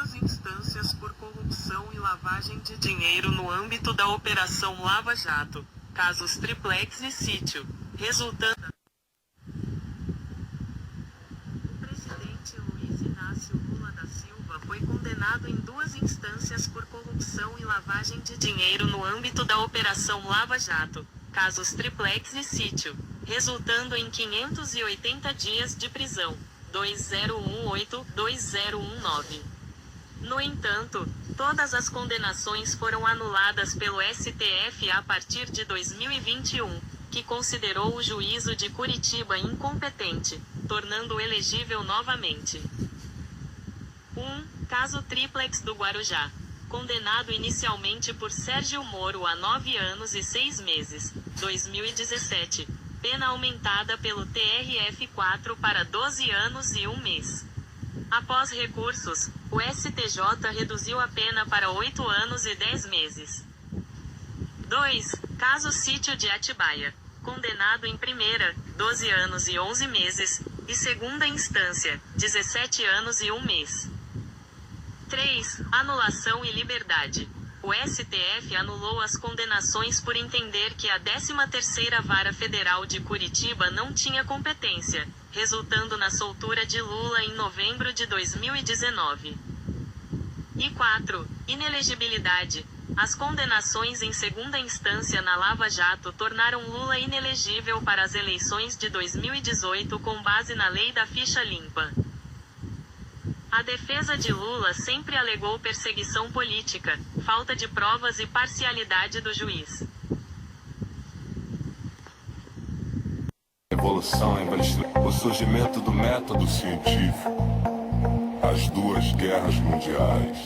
duas instâncias por corrupção e lavagem de dinheiro no âmbito da Operação Lava Jato, casos Triplex e Sítio, resultando. O presidente Luiz Inácio Lula da Silva foi condenado em duas instâncias por corrupção e lavagem de dinheiro no âmbito da Operação Lava Jato, casos Triplex e Sítio, resultando em 580 dias de prisão. 2018-2019. No entanto, todas as condenações foram anuladas pelo STF a partir de 2021, que considerou o juízo de Curitiba incompetente, tornando-o elegível novamente. 1. Caso Triplex do Guarujá. Condenado inicialmente por Sérgio Moro a 9 anos e 6 meses, 2017. Pena aumentada pelo TRF4 para 12 anos e 1 mês. Após recursos, o STJ reduziu a pena para 8 anos e 10 meses. 2. Caso Sítio de Atibaia. Condenado em primeira, 12 anos e 11 meses, e segunda instância, 17 anos e 1 mês. 3. Anulação e liberdade. O STF anulou as condenações por entender que a 13ª Vara Federal de Curitiba não tinha competência, resultando na soltura de Lula em novembro de 2019. E 4. Inelegibilidade. As condenações em segunda instância na Lava Jato tornaram Lula inelegível para as eleições de 2018 com base na lei da ficha limpa. A defesa de Lula sempre alegou perseguição política, falta de provas e parcialidade do juiz. Revolução o surgimento do método científico, as duas guerras mundiais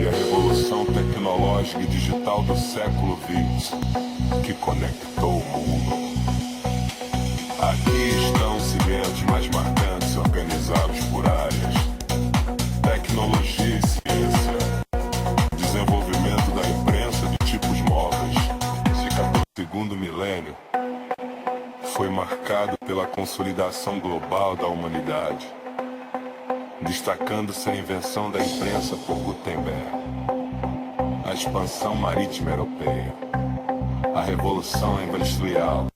e a revolução tecnológica e digital do século XX, que conectou o mundo. Aqui estão os segmentos mais marcantes organizados por áreas. Tecnologia e ciência. Desenvolvimento da imprensa de tipos móveis. O segundo milênio foi marcado pela consolidação global da humanidade, destacando-se a invenção da imprensa por Gutenberg, a expansão marítima europeia, a revolução industrial,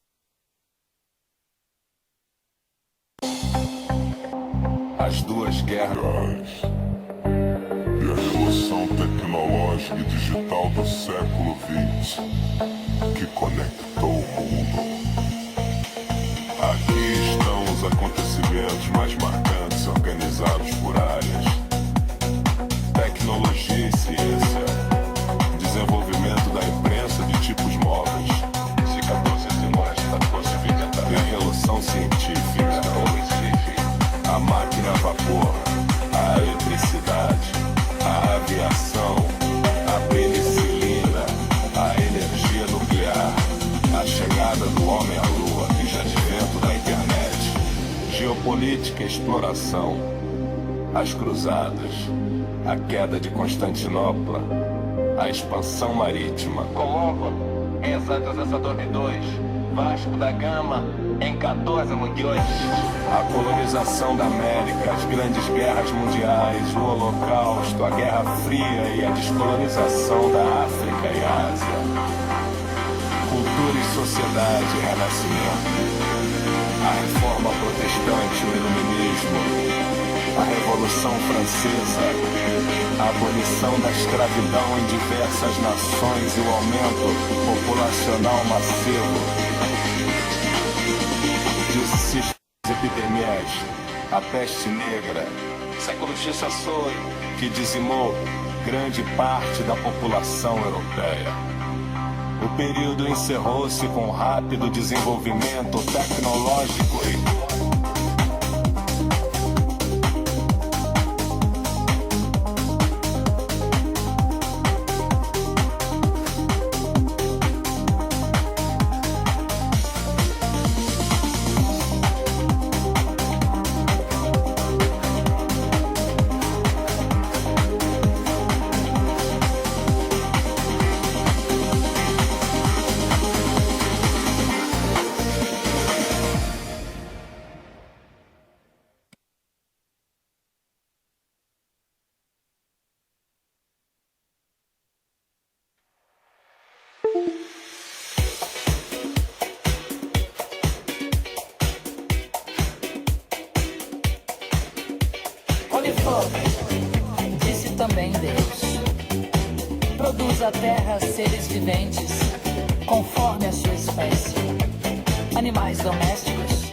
as duas guerras e a revolução tecnológica e digital do século XX, que conectou o mundo. Aqui estão os acontecimentos mais marcantes organizados por áreas. Tecnologia e ciência. Desenvolvimento da imprensa de tipos móveis. E a revolução científica. A máquina a vapor. A eletricidade. A aviação. A penicilina. A energia nuclear. A chegada do homem à lua. Advento da internet. Geopolítica e exploração. As cruzadas. A queda de Constantinopla. A expansão marítima. Colombo em Santos Saturno 2. Vasco da Gama em 14 A colonização da América, as grandes guerras mundiais, o Holocausto, a Guerra Fria e a descolonização da África e Ásia. Cultura e sociedade e renascimento. A reforma protestante, o iluminismo. A Revolução Francesa. A abolição da escravidão em diversas nações e o aumento populacional massivo de sistemas epidemias. A peste negra. Século XVI, que dizimou grande parte da população europeia. O período encerrou-se com rápido desenvolvimento tecnológico e Disse também Deus: produz a terra seres viventes, conforme a sua espécie, animais domésticos,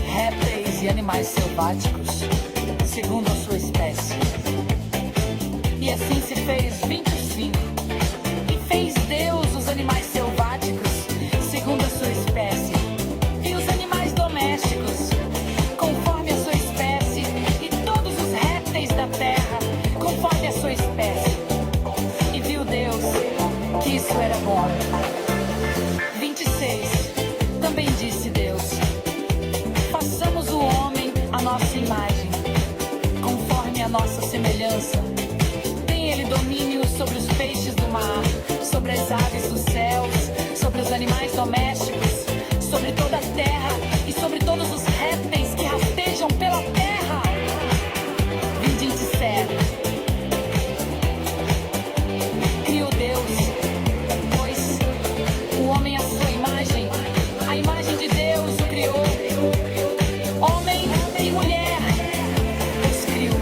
répteis e animais selváticos, segundo a sua espécie. E assim se fez 25. E fez Deus os animais selváticos, segundo a sua espécie, e os animais domésticos, conforme a sua espécie, e todos os répteis da terra, conforme a sua espécie. E viu Deus que isso era bom. 26. Também disse Deus: façamos o homem à nossa imagem, conforme a nossa semelhança. Tem ele domínio sobre os peixes do mar, sobre as aves dos céus, sobre os animais domésticos, sobre toda a terra e sobre todos os répteis que rastejam pela terra. 27. Criou Deus, pois o homem à sua imagem, a imagem de Deus o criou. Homem e mulher os criou.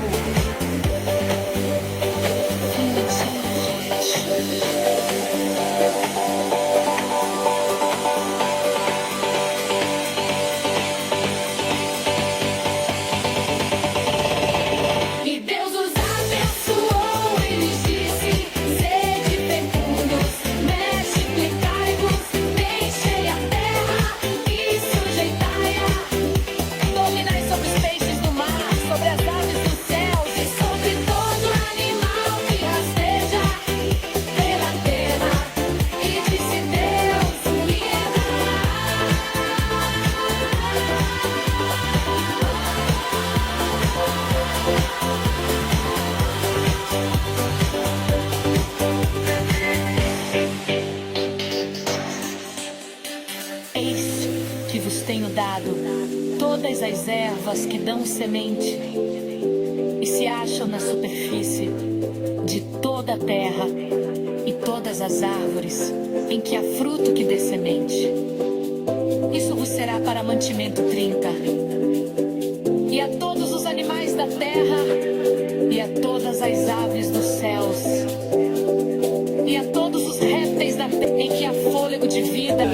'Eis que vos tenho dado todas as ervas que dão semente e se acham na superfície de toda a terra, e todas as árvores em que há fruto que dê semente. Isso vos será para mantimento 30. E a todos os animais da terra, e a todas as aves dos céus, e a todos os répteis da terra em que há fôlego de vida,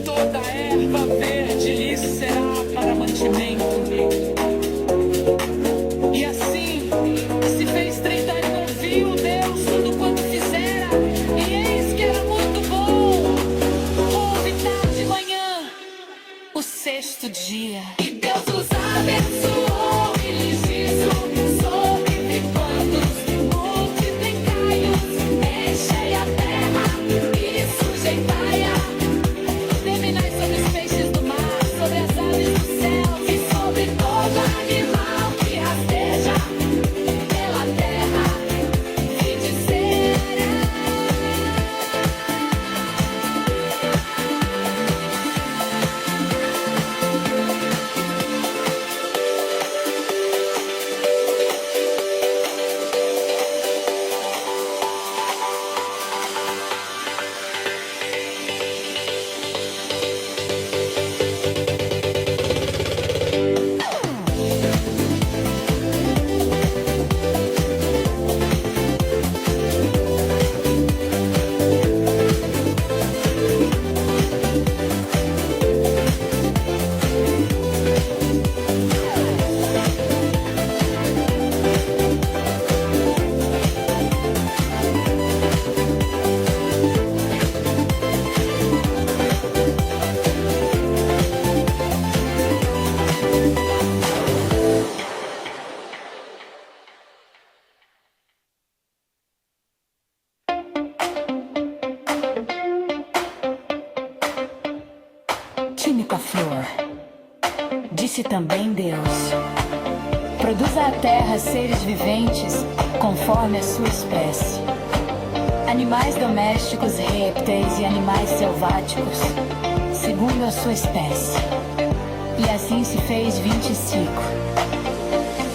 toda erva verde lhes será para mantimento. E assim se fez 30 anos, viu Deus tudo quanto fizera, e eis que era muito bom. Houve tarde de manhã, o sexto dia. E Deus os abençoou e lhes disse: sobrevivandos, multiplicai-os, enchei a terra e sujeitai-a. Dominai sobre os peixes do mar, sobre as aves do céu e sobre todo animal que rasteja pela terra. E disseram: Química flor. Disse também Deus: produza a terra seres viventes conforme a sua espécie, animais domésticos, répteis e animais selváticos, segundo a sua espécie. E assim se fez 25.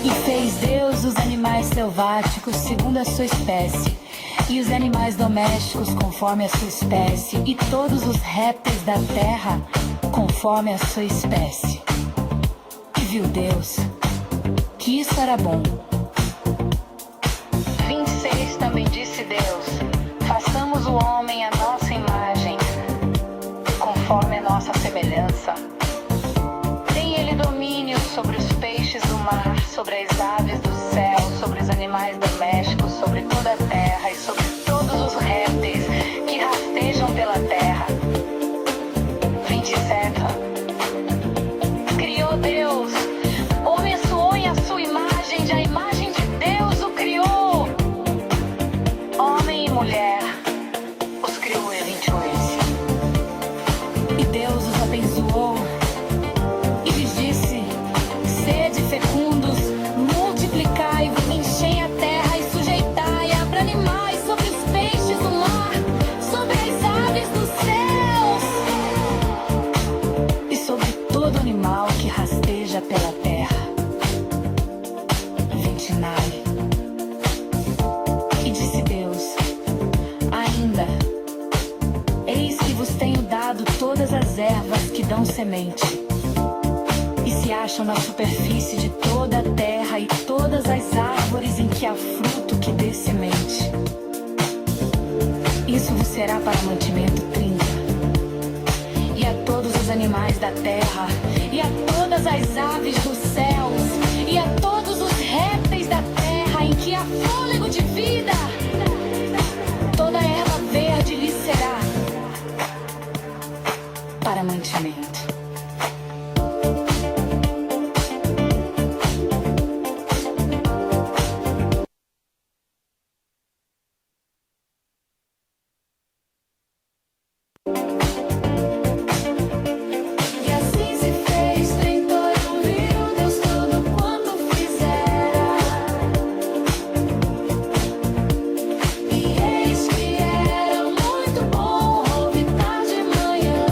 E fez Deus os animais selváticos segundo a sua espécie, e os animais domésticos conforme a sua espécie, e todos os répteis da terra conforme a sua espécie. E viu Deus que que isso era bom. 26 também disse Deus: façamos o homem à nossa imagem, conforme a nossa semelhança. Tem ele domínio sobre os peixes do mar, sobre as aves do céu, sobre os animais domésticos, sobre toda a terra e sobre todos os répteis que rastejam pela terra. 27. Criou Deus, homem suou em a sua imagem, de a imagem de Deus o criou. Homem e mulher os criou em 28. E Deus os abençoou e lhes disse: sede fecundos, multiplicai, enchei a terra e sujeitai-a, para animais sobre os peixes do mar, sobre as aves dos céus e sobre todo animal que rasteja pela terra. 29. E disse Deus: ainda, eis que vos tenho dado todas as ervas que dão semente, e se acham na superfície de toda a terra, e todas as árvores em que há fruto que dê semente. Isso vos será para mantimento. 30. E a todos os animais da terra, e a todas as aves dos céus, e a todos os répteis da terra em que há fôlego de vida, toda erva verde lhe será para mantimento. E assim se fez, 31 viu Deus tudo quanto fizera. E eis que era muito bom, houve tarde e manhã,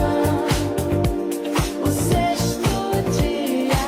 o sexto dia.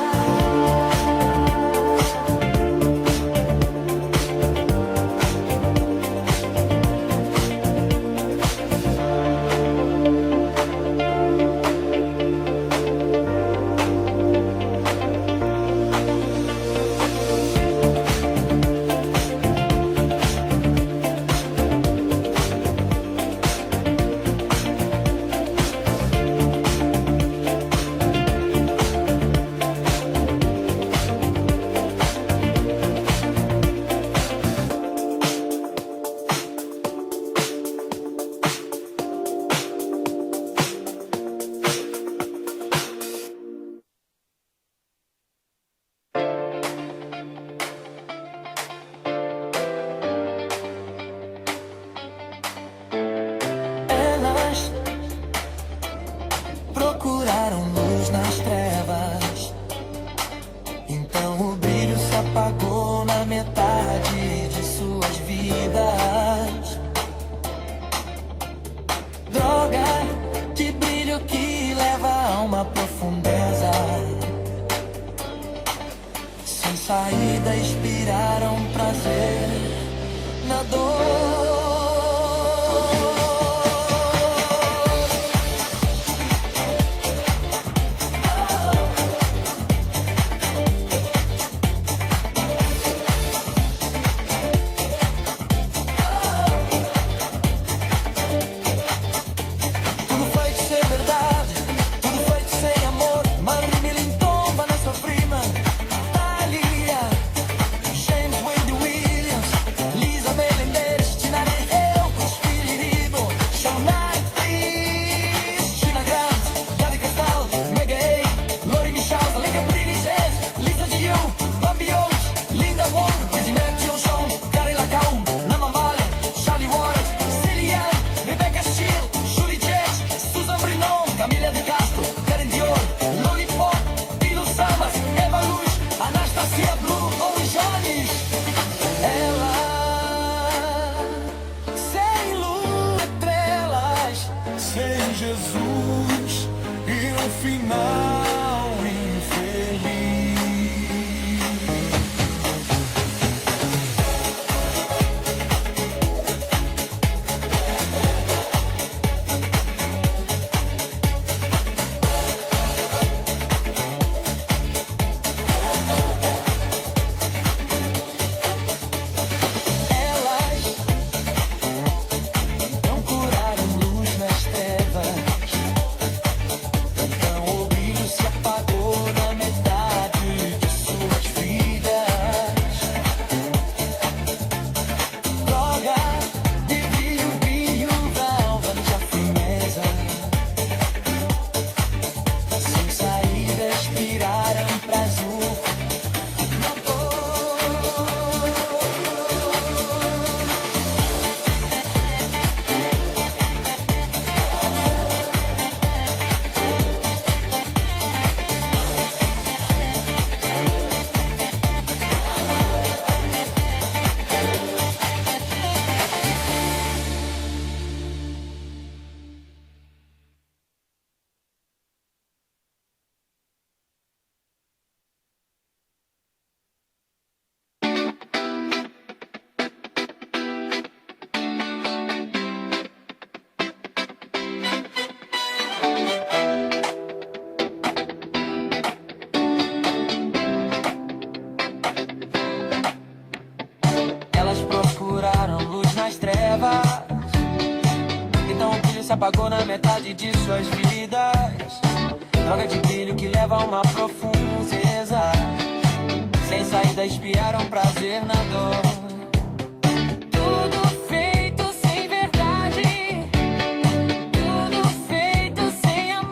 Elas procuraram luz nas trevas, então o brilho se apagou na metade de suas vidas. Droga, de brilho que leva a uma profundeza. Sem saída inspiraram prazer na dor. Tudo feito sem verdade, tudo feito sem amor. Marilyn Millington, Vanessa Freeman, Thalia, James Wade Williams, Lisa Melendez, apagou na metade de suas vidas. Droga de brilho que leva a uma profundeza. Sem saída espiaram prazer na dor. Tudo feito sem verdade. Tudo feito sem amor.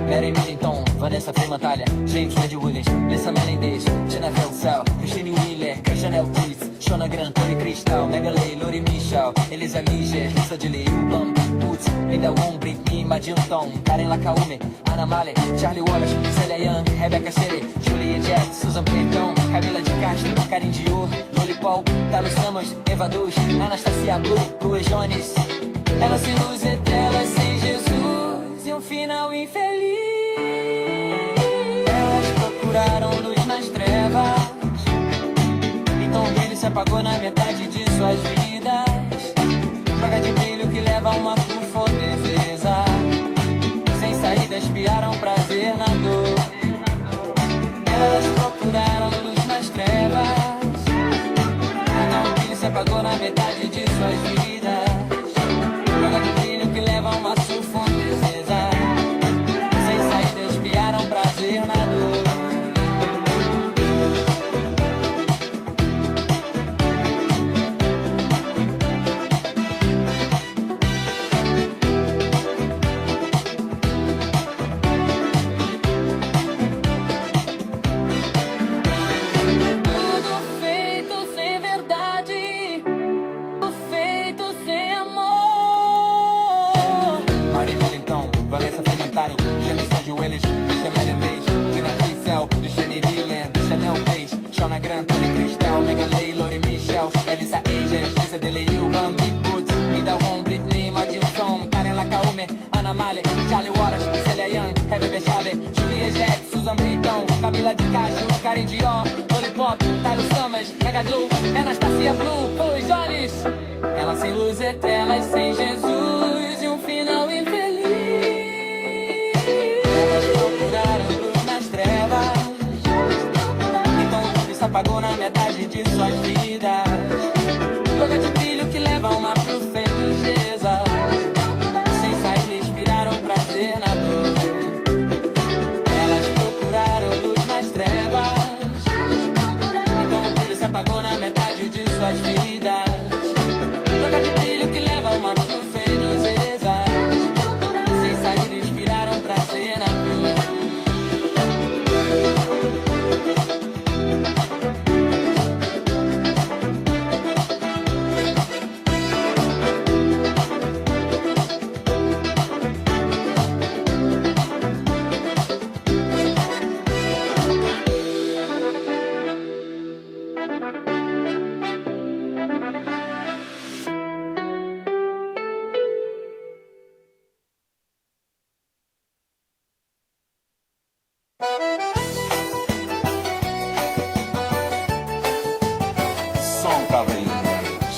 Mary Middleton, Vanessa Fremantalha, James Red Williams, Lisa Menendez, Tina Velcel, Christine Wheeler, Janelle Pritz, Shona Grant, Tony Cristal, Megalei, Lori Michel, Elisa Liger, Lisa de Lei, Bam, Putz, Linda Wong, Britney, Madilton, Karen Lacaume, Anna Male, Charlie Wallace, Celia Young, Rebecca Sere, Julia Jack, Susan Perdão, Camila de Castro, Karim Dior, Lollipop, Talo Samas, Eva Duz, Anastasia Blue, Chloe Jones. Elas sem luz eternas, sem Jesus e um final infeliz. Elas procuraram luz nas trevas. Então o brilho se apagou na metade de suas vidas. Droga de brilho que leva a uma fortaleza. Sem saída espiaram prazer na dor. Elas procuraram luz nas trevas. Então o brilho se apagou na metade de suas vidas. Droga de brilho que leva a uma fortaleza. Sem saída espiaram prazer na dor. Shona Grant, Tony Cristal, Megalei, Lori Michel, Elisa Ager, Lisa Deleu, Bambi Boots, Linda Wong, Britney, Madilton, Karen Lacaume, Anna Male, Charlie Wallace, Celia Young, Rebecca Chave, Julia Jack, Susan Britton, Camila de Castro, Karen Dior, Lollipop, Talo Samas, Megadlu, Anastasia Blue, Chloe Jones. Ela sem luz eterna, sem Jesus e um final infeliz. Elas procuraram luz nas trevas. Apagou na metade de suas vidas. Droga de brilho que leva a uma profundeza. Sem saída inspiraram prazer na dor. Elas procuraram luz nas trevas. Então o brilho se apagou na metade de suas vidas. Droga de brilho que leva a uma profundeza. Sem saída inspiraram prazer na dor. Som Cavalinhos.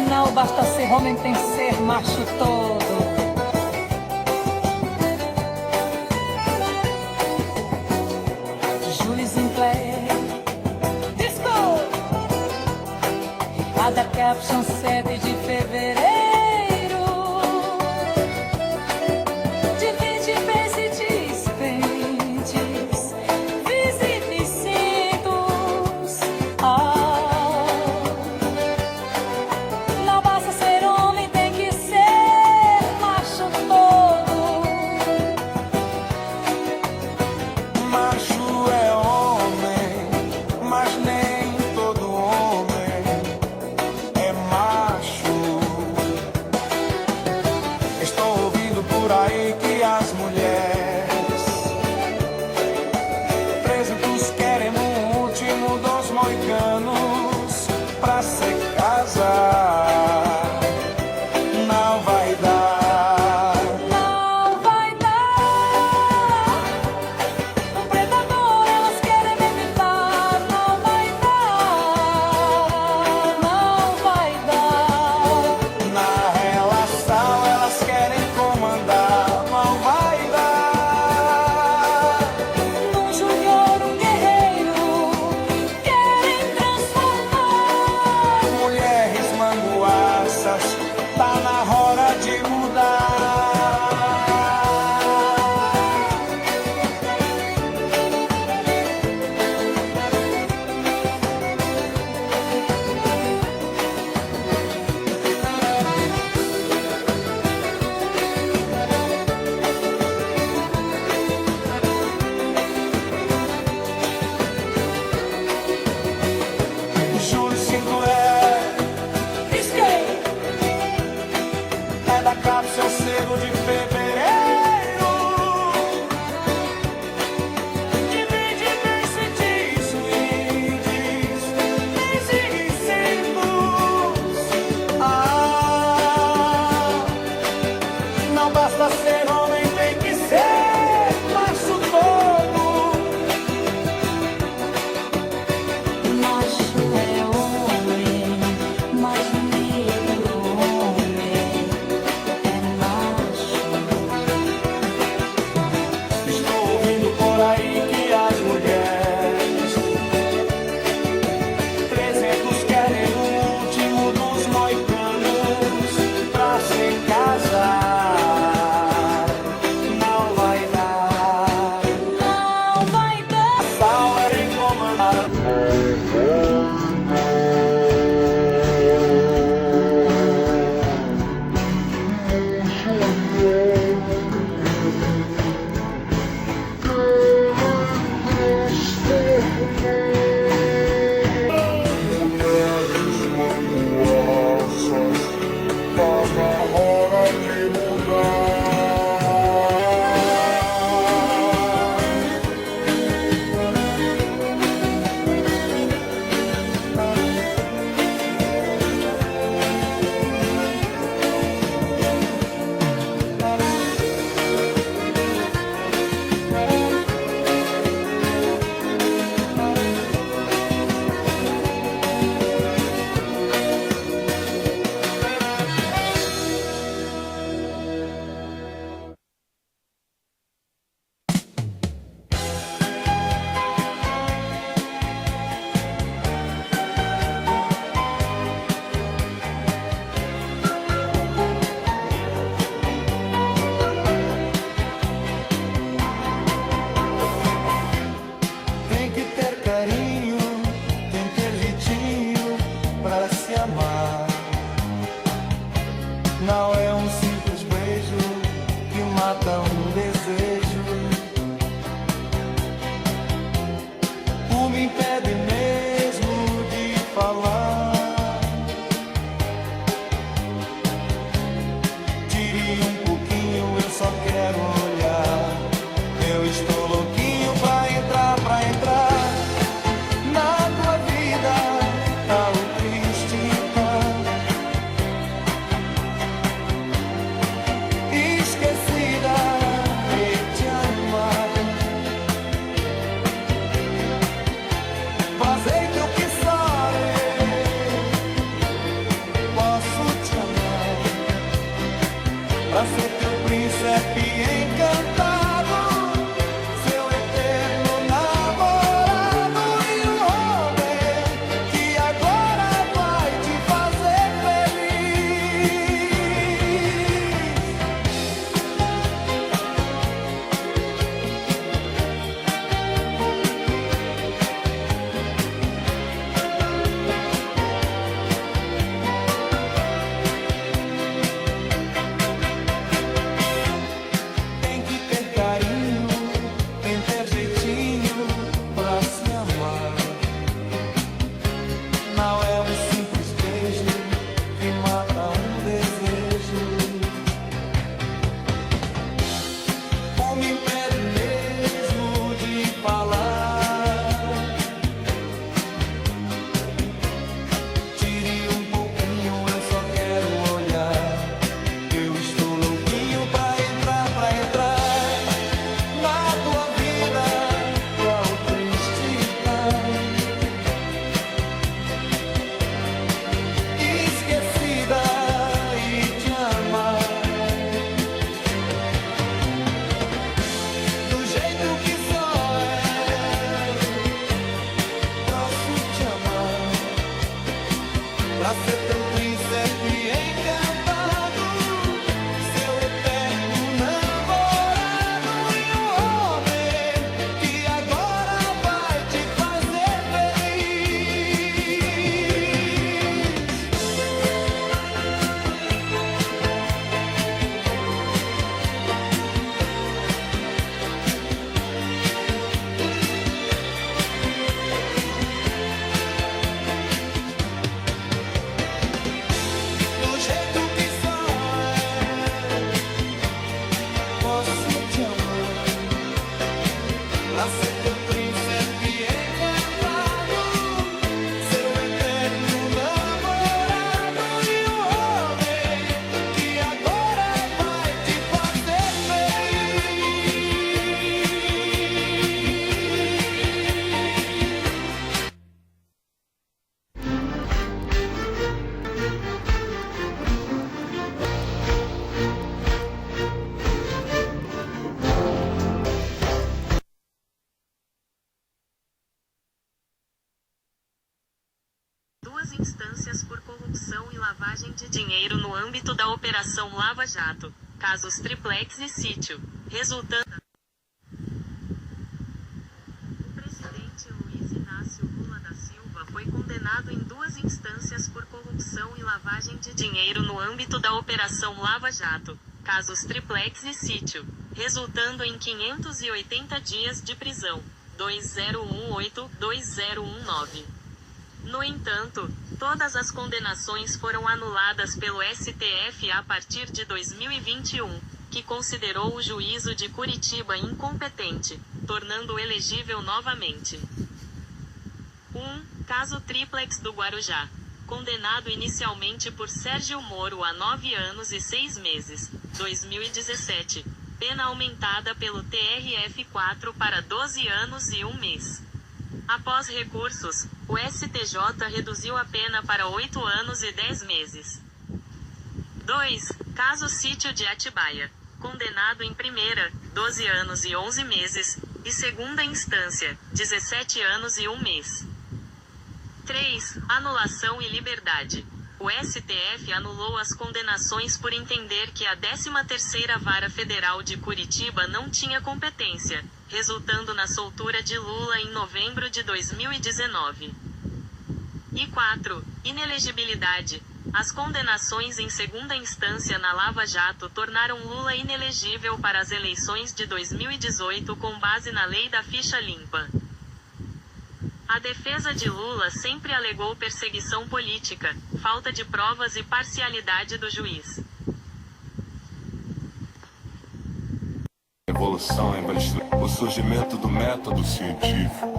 Não basta ser homem, tem que ser macho todo. Julie Sinclair, Disco! A da Caption 7 de fevereiro. De 20 visites, visitos. Não basta ser homem, tem que ser macho todo. Macho é homem, mas nem todo homem é macho. pra ser teu príncipe encantado, seu eterno namorado e o homem que agora vai te fazer feliz. Tem que ter carinho, tem que ter jeitinho pra se amar. Não é um simples beijo que mata um desejo. O me impede mesmo de falar. Tire um pouquinho, eu só quero olhar. Eu estou louquinho pra entrar na tua vida, qual triste esquecida e te amar do jeito que só posso te amar pra ser teu príncipe encantado, seu eterno namorado e o homem que agora vai te fazer feliz. Do jeito que só posso te amar pra ser teu príncipe encantado, seu eterno namorado e o homem que agora vai te fazer feliz. Duas instâncias por corrupção e lavagem de dinheiro no âmbito da Operação Lava Jato, casos Triplex e Sítio, resultando. O presidente Luiz Inácio Lula da Silva foi condenado em duas instâncias por corrupção e lavagem de dinheiro no âmbito da Operação Lava Jato, casos Triplex e Sítio, resultando em 580 dias de prisão, 2018-2019. No entanto, todas as condenações foram anuladas pelo STF a partir de 2021, que considerou o juízo de Curitiba incompetente, tornando-o elegível novamente. 1. Caso Triplex do Guarujá. Condenado inicialmente por Sérgio Moro a 9 anos e 6 meses, 2017. Pena aumentada pelo TRF4 para 12 anos e 1 mês. Após recursos, o STJ reduziu a pena para 8 anos e 10 meses. 2. Caso Sítio de Atibaia. Condenado em primeira, 12 anos e 11 meses, e segunda instância, 17 anos e 1 mês. 3. Anulação e liberdade. O STF anulou as condenações por entender que a 13ª Vara Federal de Curitiba não tinha competência, resultando na soltura de Lula em novembro de 2019. E 4. Inelegibilidade. As condenações em segunda instância na Lava Jato tornaram Lula inelegível para as eleições de 2018 com base na lei da ficha limpa. A defesa de Lula sempre alegou perseguição política, falta de provas e parcialidade do juiz. Evolução o surgimento do método científico,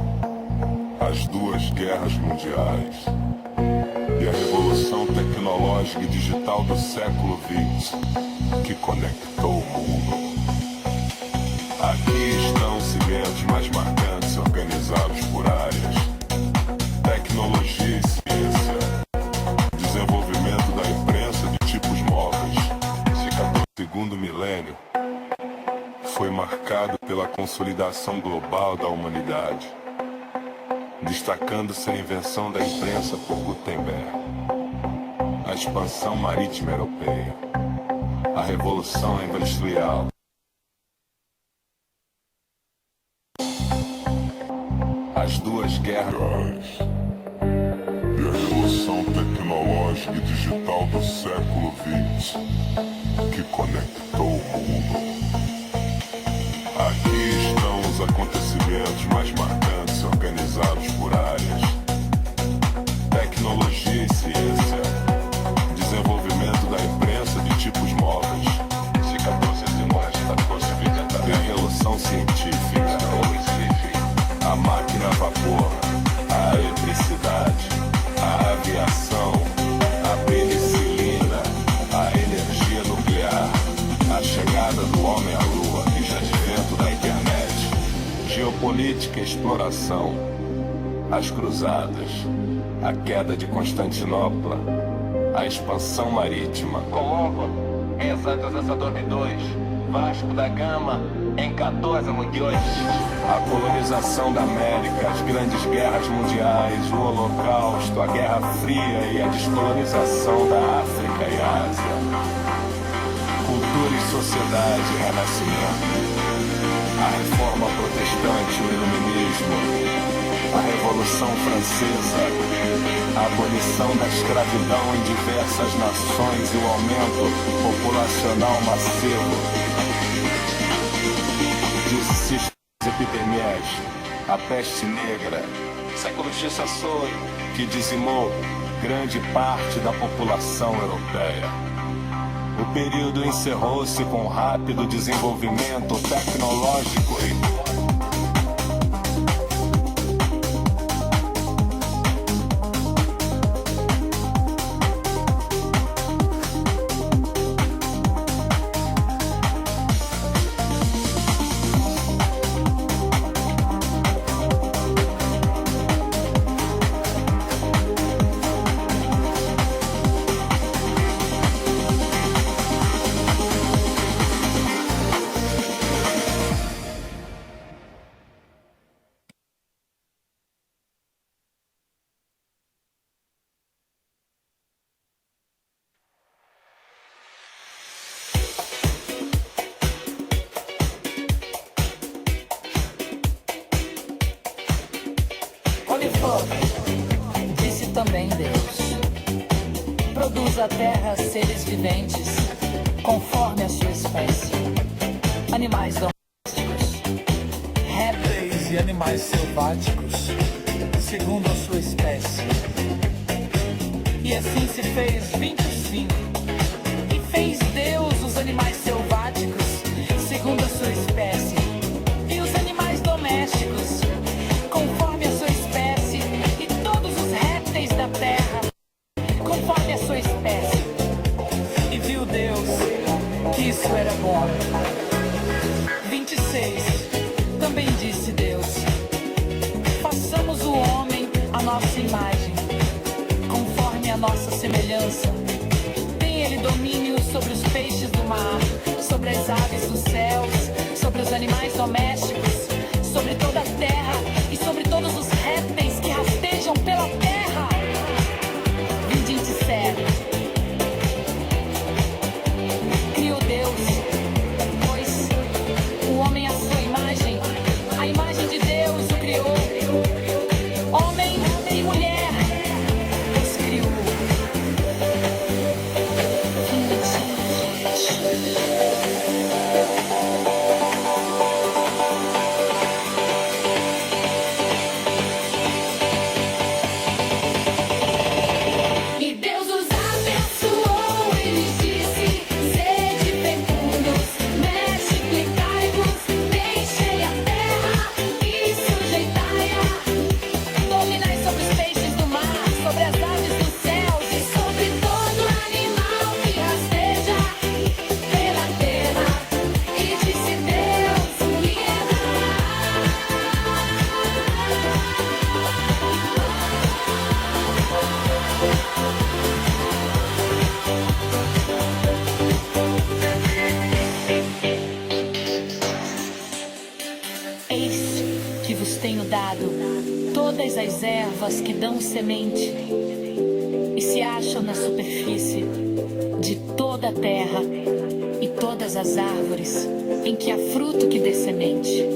as duas guerras mundiais e a revolução tecnológica e digital do século XX, que conectou o mundo. Aqui estão os segmentos mais marcantes organizados por áreas: tecnologia e ciência, desenvolvimento da imprensa de tipos móveis, segundo milênio foi marcado pela consolidação global da humanidade, destacando-se a invenção da imprensa por Gutenberg, a expansão marítima europeia, a revolução industrial, as duas guerras e a revolução tecnológica e digital do século XX, que conectou o mundo. Aqui estão os acontecimentos mais marcantes organizados por áreas: tecnologia e ciência, desenvolvimento da imprensa de tipos móveis, a revolução científica, a máquina a vapor, a eletricidade, a aviação, a penicilina, a energia nuclear, a chegada do homem à lua e já advento da internet, geopolítica e exploração, as cruzadas, a queda de Constantinopla, a expansão marítima, Colombo em Santos Sansador II, Vasco da Gama em 1498. a colonização da América, as grandes guerras mundiais, o Holocausto, a Guerra Fria e a descolonização da África e Ásia, cultura e sociedade e renascimento, a reforma protestante e o iluminismo, a Revolução Francesa, a abolição da escravidão em diversas nações e o aumento populacional massivo de sistemas epidemias, a peste negra, século XVI, que dizimou grande parte da população europeia. O período encerrou-se com rápido desenvolvimento tecnológico e disse também Deus: produz a terra seres viventes, conforme a sua espécie, animais domésticos, répteis e animais selváticos, segundo a sua espécie. E assim se fez 25. E fez Deus os animais selváticos, segundo a sua espécie, e os animais domésticos, conforme a sua espécie, e todos os répteis da terra, conforme a sua espécie. E viu Deus que isso era bom. 26. Também disse Deus: façamos o homem à nossa imagem, conforme a nossa semelhança. Tem ele domínio sobre os peixes do mar, sobre as aves dos céus, sobre os animais domésticos, sobre toda a terra e sobre todos os répteis que rastejam pela terra. 27. Criou Deus, pois o homem à sua imagem, a imagem de Deus o criou. Homem e mulher os criou. 27. todas as ervas que dão semente e se acham na superfície de toda a terra, e todas as árvores em que há fruto que dê semente.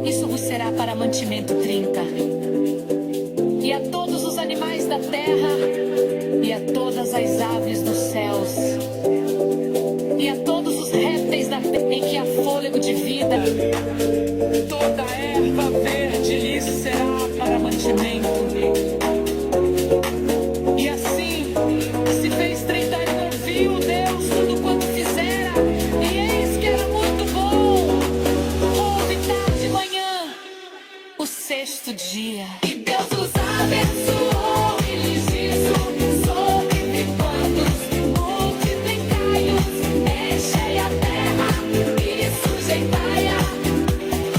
Isso vos será para mantimento 30. E a todos os animais da terra, e a todas as aves dos céus, e a todos os répteis da terra em que há fôlego de vida, toda erva verde lhes será para mantimento. E assim se fez 30 anos, viu Deus tudo quanto fizera, e eis que era muito bom. Houve tarde de manhã, o sexto dia. E Deus os abençoou e lhes disse: sobrevivandos, multiplicai-os, enchei a terra e sujeitai-a.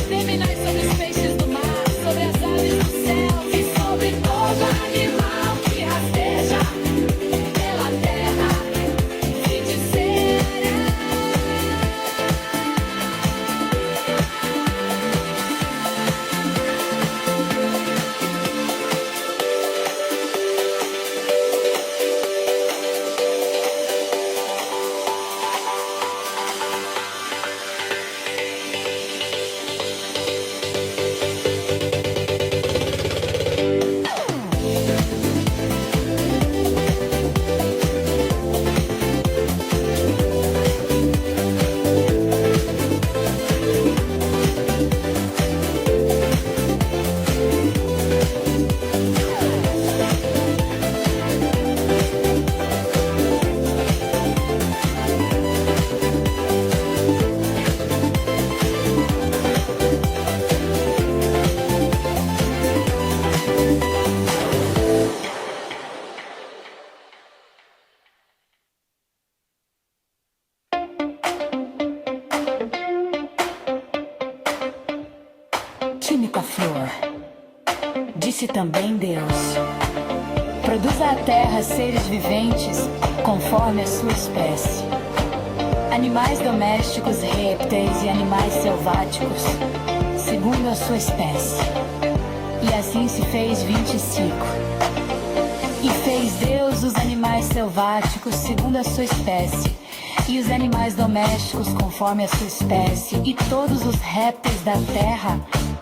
Dominai sobre os peixes do mar, sobre as aves do céu e sobre todo animal que rasteja pela terra. Vinde será. Tímica flor, disse também Deus: produza a terra seres viventes conforme a sua espécie, animais domésticos, répteis e animais selváticos, segundo a sua espécie. E assim se fez 25. E fez Deus os animais selváticos segundo a sua espécie, e os animais domésticos conforme a sua espécie, e todos os répteis da terra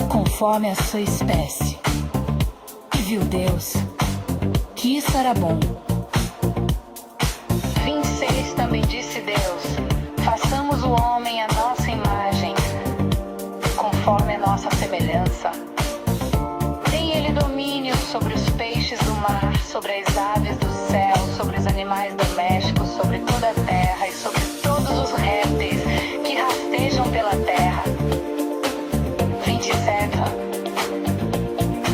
conforme a sua espécie. E viu Deus que isso era bom. 26 também disse Deus: façamos o homem à nossa imagem, conforme a nossa semelhança. Tem ele domínio sobre os peixes do mar, sobre as aves do céu, sobre os animais domésticos, sobre toda a terra e sobre todos os répteis que rastejam pela terra. 27.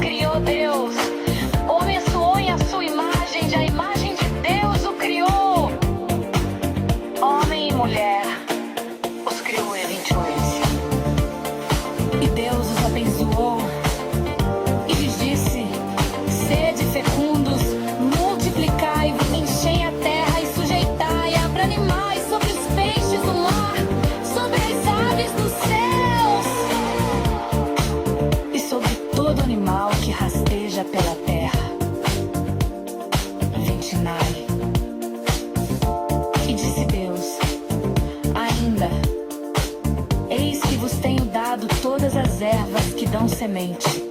Criou Deus, homem suou em a sua imagem, a imagem de Deus o criou. Homem e mulher os criou em 28. E Deus os abençoou e lhes disse: sede fecundos, multiplicai-vos, enchei a terra e sujeitai-a, abra animais sobre os peixes do mar, sobre as aves dos céus e sobre todo animal que rasteja pela terra. 29. E disse Deus ainda: eis que vos tenho dado todas as ervas que dão semente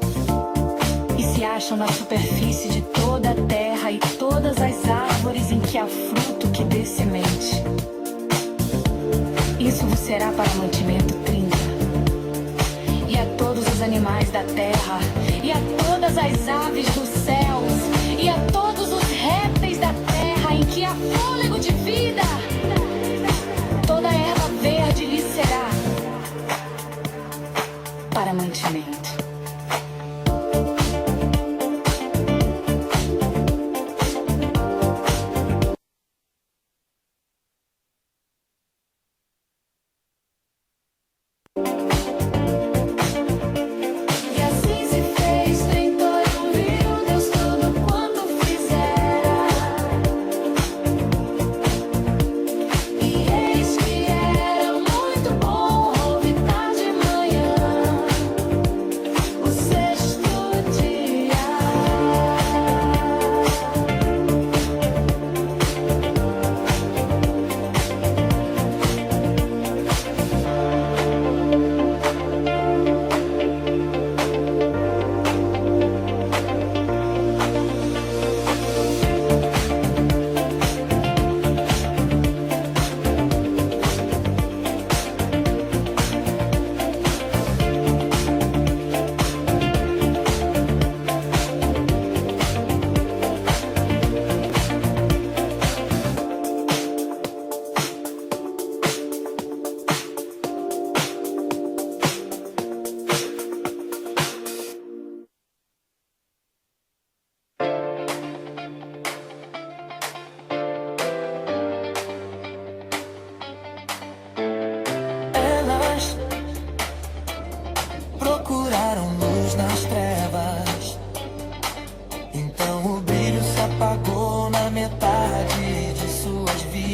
e se acham na superfície de toda a terra, e todas as árvores em que há fruto que dê semente. Isso vos será para mantimento 30. E a todos os animais da terra, e a todas as aves dos céus, e a todos os répteis da terra em que há fôlego de vida, toda erva verde lhe será para mantimento. E assim se fez, 31 viu Deus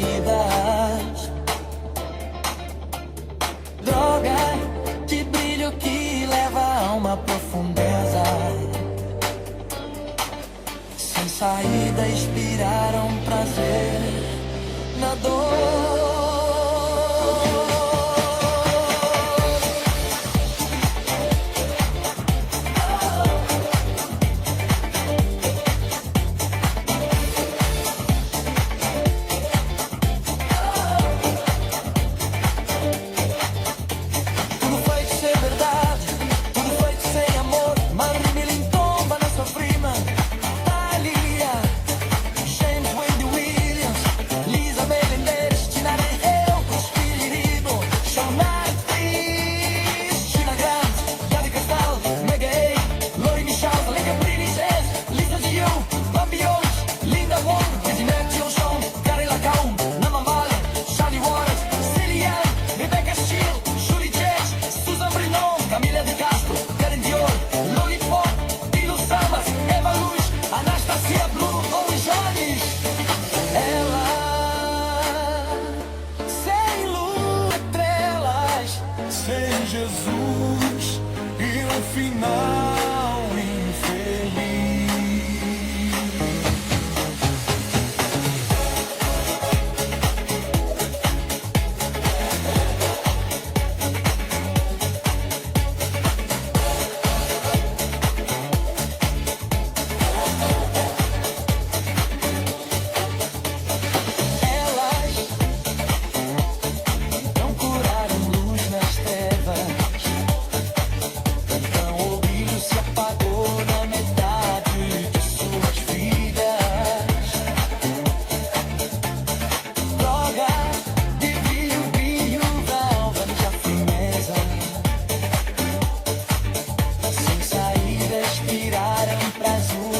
vidas. Droga de brilho que leva a alma à profundeza. Sem saída inspiraram prazer na dor. Jesus e um final infeliz. Elas não curaram luz nas trevas. Então o brilho se apagou na metade de suas vidas. Droga de brilho da alva de firmeza. Sem saída expiraram pra azul.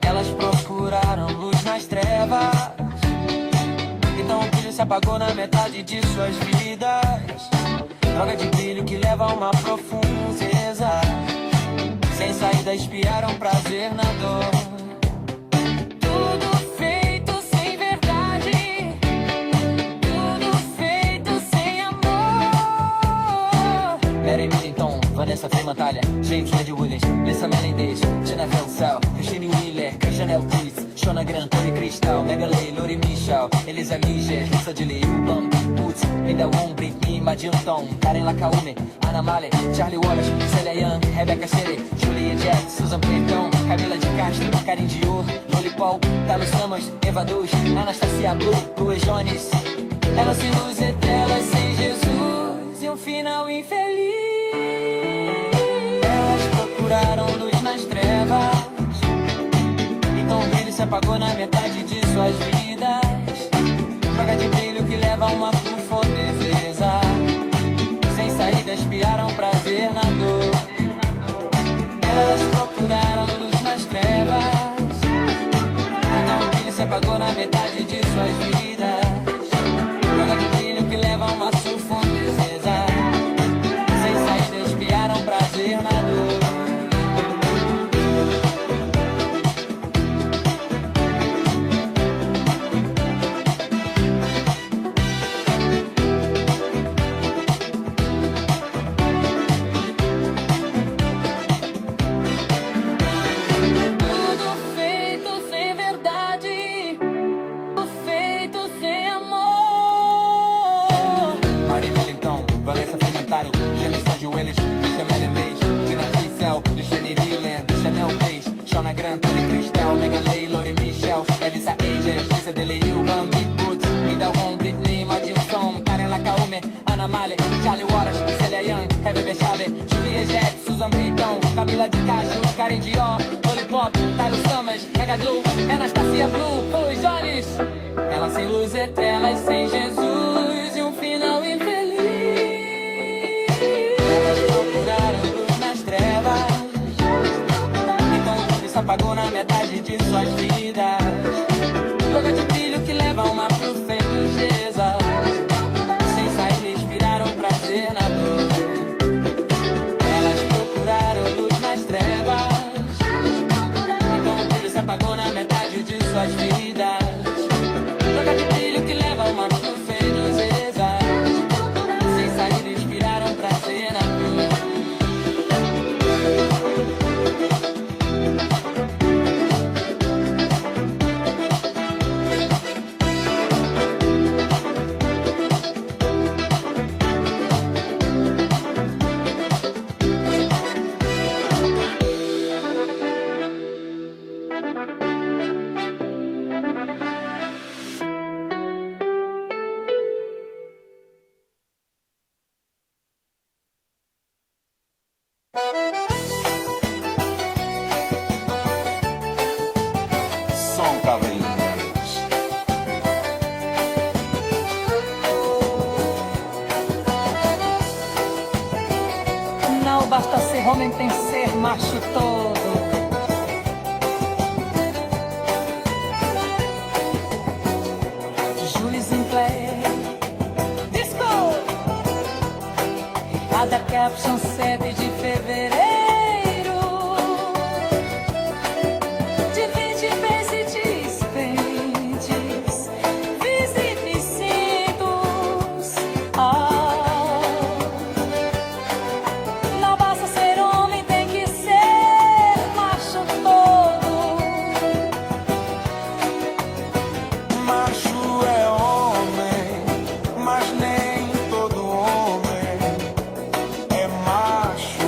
Elas procuraram luz nas trevas. Então o brilho se apagou na metade de suas vidas. Droga de brilho que leva a uma profundeza. Sem saída espiaram prazer na dor. Tudo feito sem verdade. Tudo feito sem amor. Mary Middleton, Vanessa Fremantalha, James Lady Williams, Lisa Melendez, Jennifer Cell, Eugene Wheeler, Janelle Cruz, Shona Grant, Tony Cristal, Megalei, Lori Michel, Elisa Liger, Lisa de Lee, Plum, Woods, Linda Wong, Britney, Madilton, Karen Lacaume, Anna Male, Charlie Wallace, Celia Young, Rebecca Shelley, Julia Jack, Susan Perdão, Camila de Castro, Karim Dior, Lollipop, Carlos Ramos, Eva Duz, Anastasia Blue, Chloe Jones. Elas sem luz estrelas, sem Jesus e um final infeliz. Elas procuraram luz nas trevas. Então o brilho se apagou na metade de suas vidas. Droga de brilho que leva a uma profundeza. Sem saída espiaram prazer na dor. Elas procuraram luz nas trevas. Então o brilho se apagou na metade de suas vidas. Droga de brilho que leva a uma profundeza. Sem saída espiaram prazer na dor. Tudo feito sem verdade. Tudo feito de caju, Karen Dior, Lollipop, Tyler Summers, Gaga Blue, Anastasia Blue, Paul Jones. Ela sem luz eterna e sem Jesus e um final infeliz. Elas procuraram luz nas trevas, então tudo se apagou na metade de suas vidas. Droga de brilho que leva uma profetisa. Sem sair inspiraram prazer na dor. Elas procuraram luz nas trevas, então tudo se apagou na metade de suas vidas. Droga de brilho que leva uma profetisa. Sem sair inspiraram prazer na dor. Som Cavalinhos. Não basta ser homem, tem que ser macho todo. Julie Sinclair, Disco! A da Caption 7 de fevereiro. De 20 visites, visitos. Não basta ser homem, tem que ser macho todo. Macho é homem, mas nem todo homem é macho.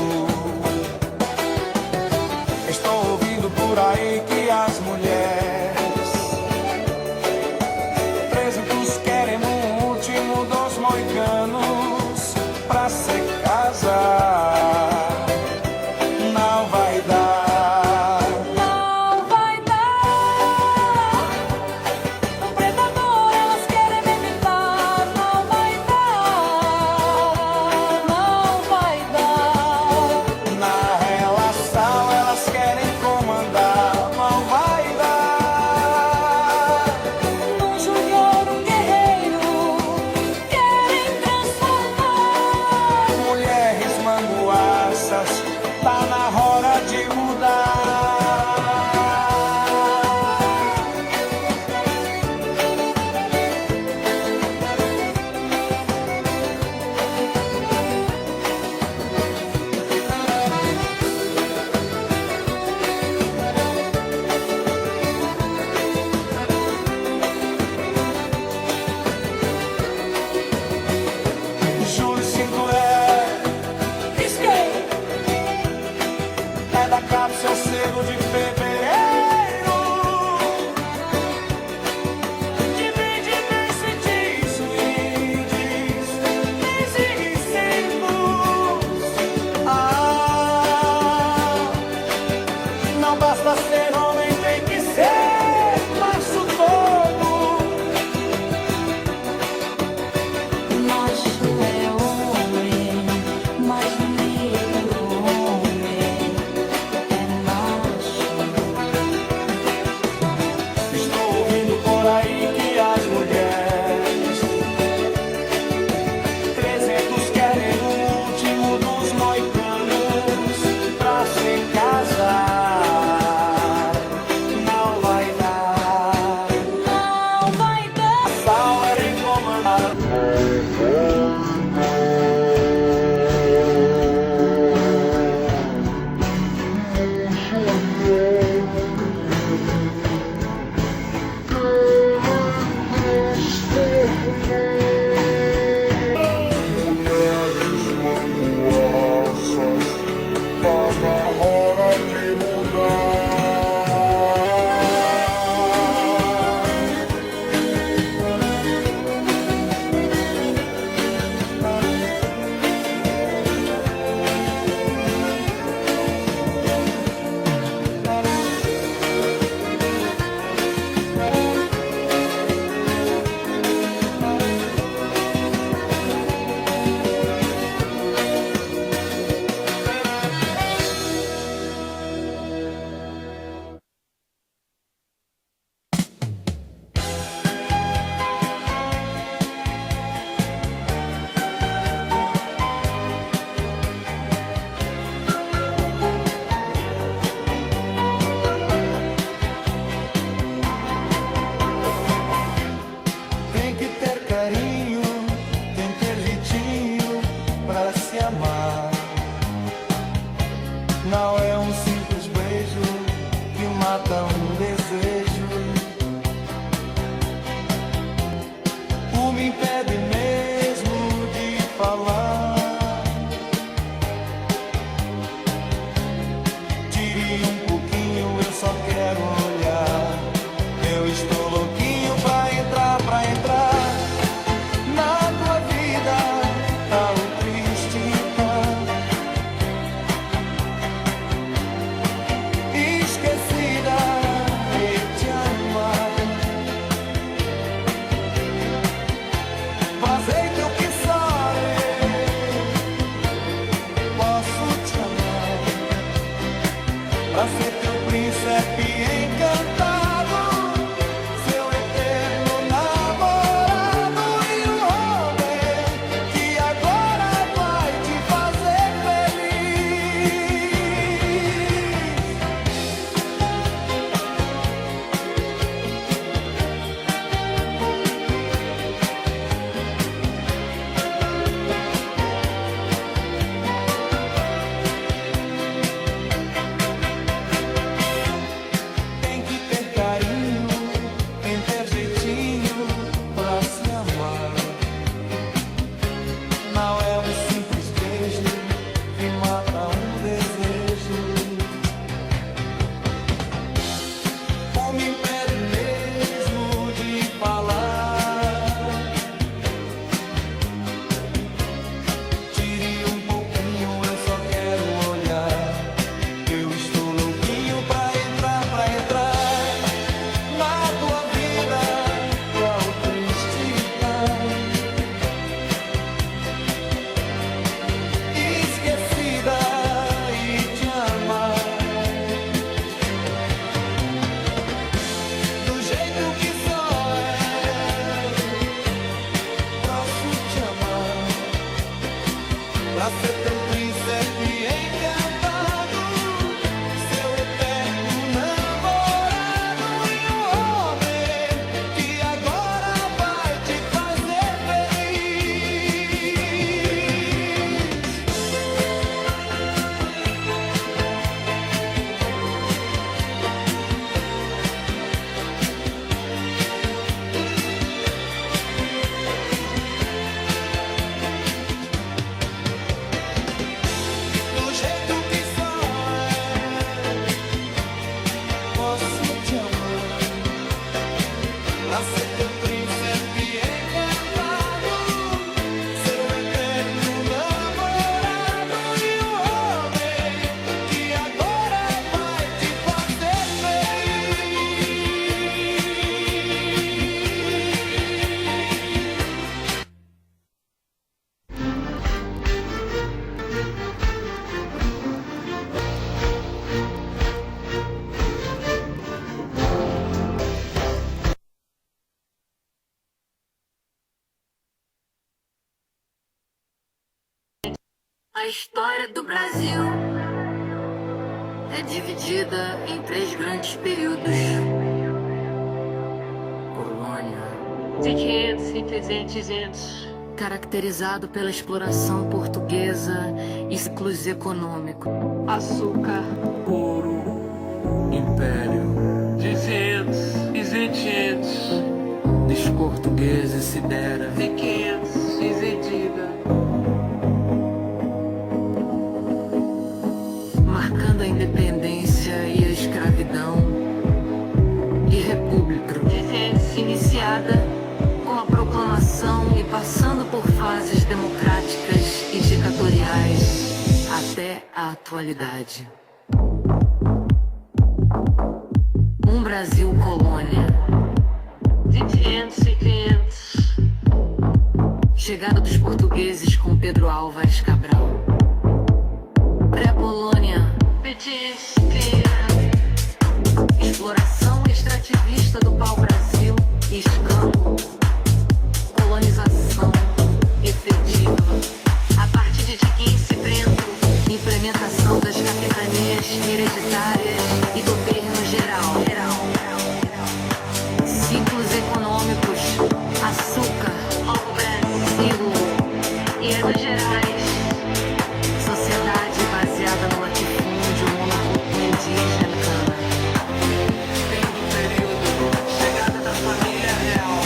A história do Brasil é dividida em 3 grandes períodos. Colônia. De 500 e 300. Caracterizado pela exploração portuguesa e ciclos econômicos. Açúcar. Ouro, império, De 500 e 300. portugueses se dera. De 500 e Zedida. Marcando a independência e a escravidão. E república. Iniciada Com a proclamação e passando por fases democráticas e ditatoriais até a atualidade. Um Brasil colônia. de 500 e 500. Chegada dos portugueses com Pedro Álvares Cabral. Pré-Polônia. Exploração extrativista do pau-brasil e escambo. Colonização efetiva. A partir de 1530, implementação das capitanias hereditárias e governo geral. Ciclos econômicos, açúcar, Brasil e Minas Gerais. Sociedade baseada no latifúndio, monocultura indígena. Chegada da família real.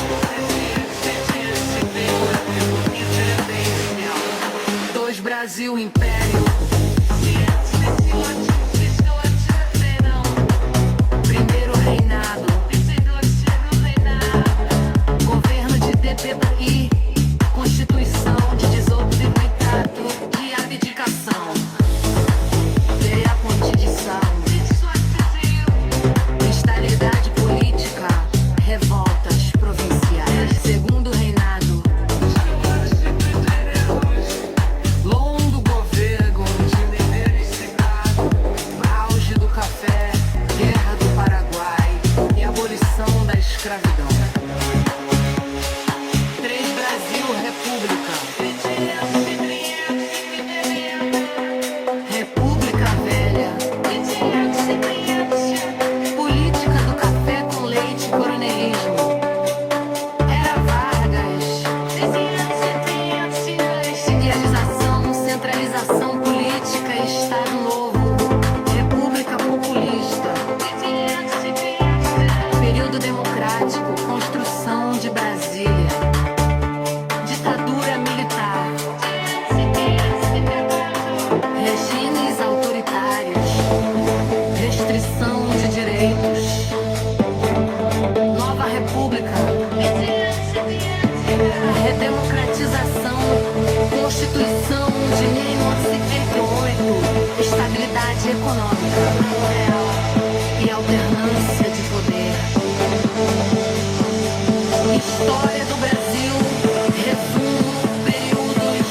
Dois Brasil Império. Primeiro reinado. Governo de DPI. Constituição de desobediência e abdicação. Lei a condição. Instabilidade política. Revoltas provinciais. Segundo reinado. Longo governo de auge do café, guerra do Paraguai e abolição da escravidão. 3 Brasil República. República Velha. Política do café com leite, coronelismo. Era Vargas. Idealização, centralização política, Estado Novo, República Populista, período democrático, construção de Brasília, ditadura militar, regimes autoritários, restrição de direitos, nova república, redemocratização, Constituição de 1988, estabilidade econômica e alternância de poder. História do Brasil, resumo, períodos,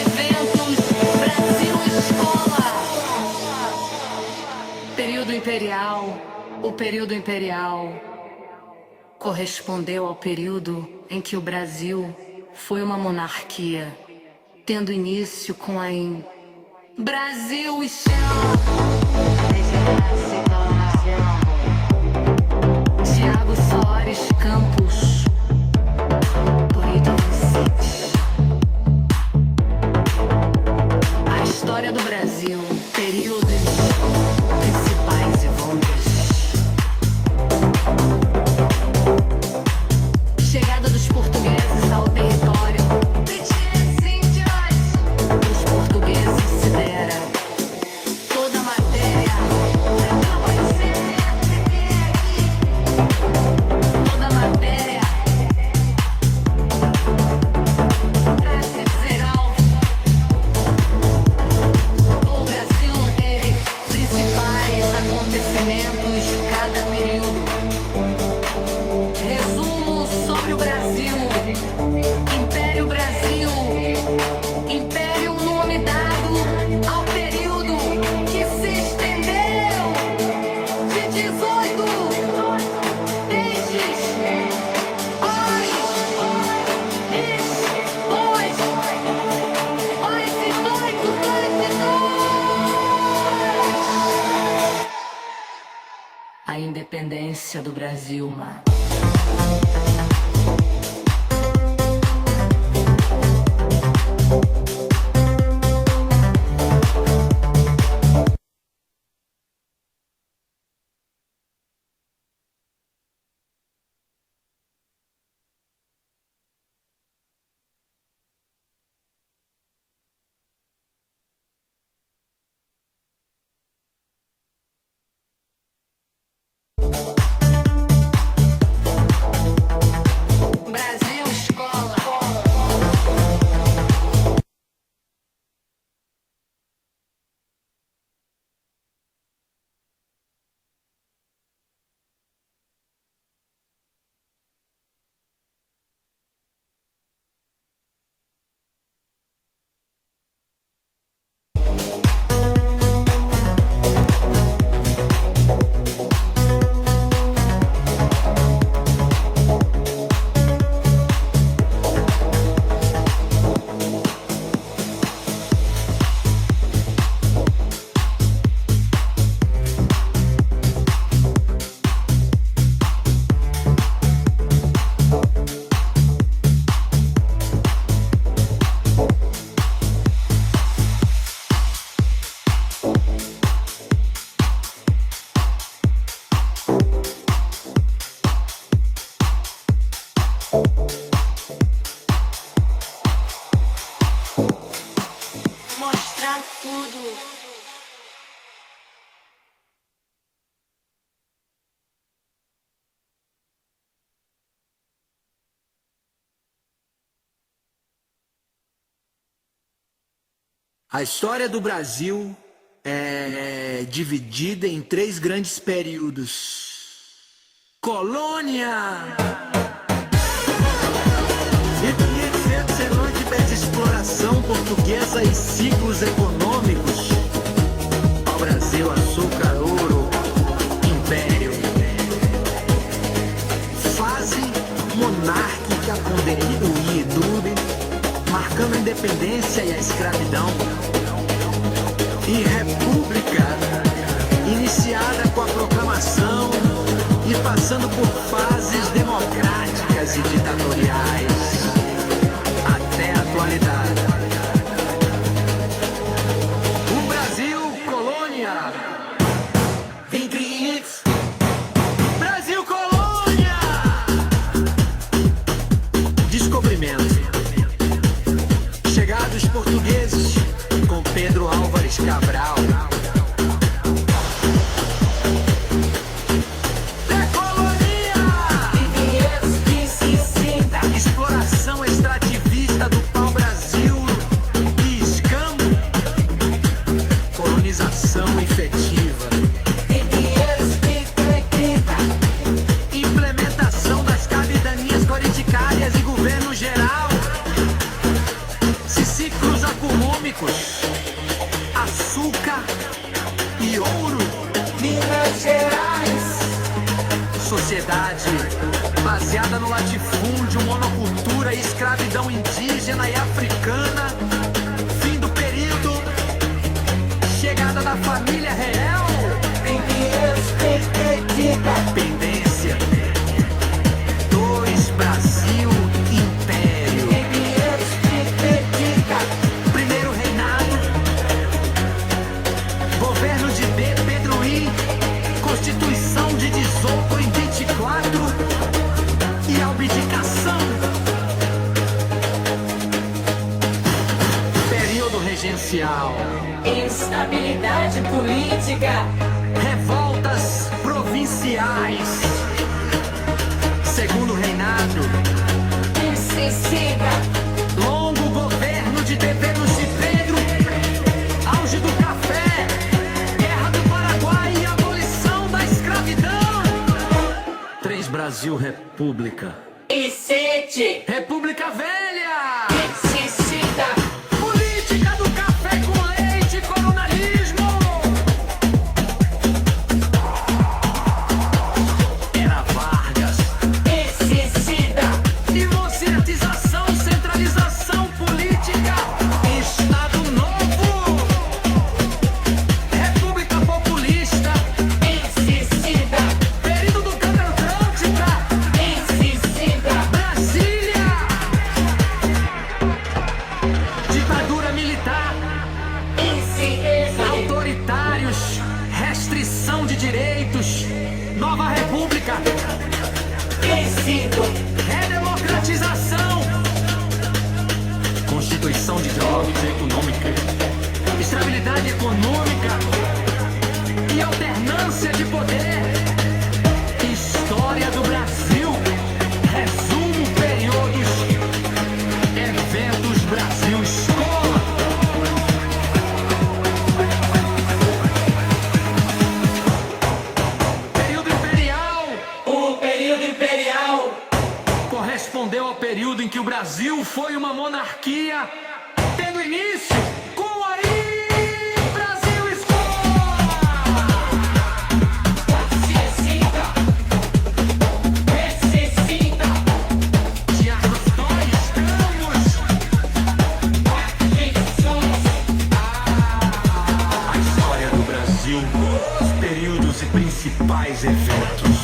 eventos, Brasil Escola. Período imperial, o período imperial correspondeu ao período em que o Brasil foi uma monarquia, tendo início com a Brasil e chão. Tiago Soares Campos, Torito Vicente. A história do Brasil, períodos principais e vondas. Chegada dos portugueses ao território. Os portugueses se deram toda a matéria. Toda a matéria. independência do Brasil, mano. Brasil Escola. Mostrar tudo. A história do Brasil é dividida em 3 grandes períodos. Colônia! E 1500 anos de exploração portuguesa e ciclos econômicos. Pau-brasil, açúcar, ouro, império. Fase monárquica com Denido e Idube, marcando a independência e a escravidão. E república, iniciada com a proclamação e passando por fases democráticas e ditatoriais, até a atualidade. O Brasil, colônia. Vingrix. Brasil, colônia. Descobrimento. Chegados portugueses com Pedro Álvares Cabral. Decolonia! Exploração extrativista do pau-brasil e escambo. Colonização efetiva. Implementação das capitanias politicárias e governo geral. Ciclos econômicos, açúcar e ouro. Minas Gerais. Sociedade baseada no latifúndio, monocultura e escravidão indígena e africana. Fim do período. Chegada da família real. Independência. 2 Brasil, império. Primeiro reinado. Governo de D. Pedro I. Constituição de 18 em 24. E abdicação. Período regencial. Instabilidade política. Revoltas provinciais. Segundo reinado. Insensível. Longo governo de Deveros de Pedro. Auge do café. Guerra do Paraguai e abolição da escravidão. 3 Brasil, República. E sede. República Velha. Necessita. Política do café com leite, coronalismo. Era Vargas. Necessita. Democratização, centralização política. Estado Novo. República Populista. Necessita. Período Plebiscito, redemocratização, constituição de diálogos econômica, estabilidade econômica e alternância de poder. História do Brasil, resumo períodos, eventos Brasil Escola. Período imperial. O período imperial correspondeu ao período em que o Brasil foi uma monarquia, tendo início com aí Brasil Escola. Necessita de armas, nós estamos. A história do Brasil, os períodos e principais eventos.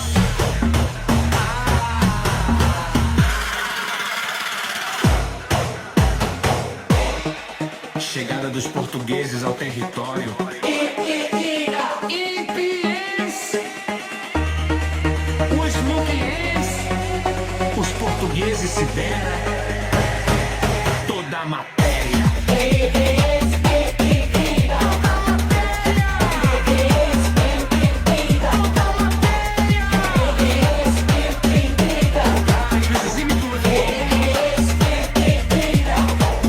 Chegada dos portugueses ao território. Ipiense, os muquienses, os portugueses se deram toda a matéria.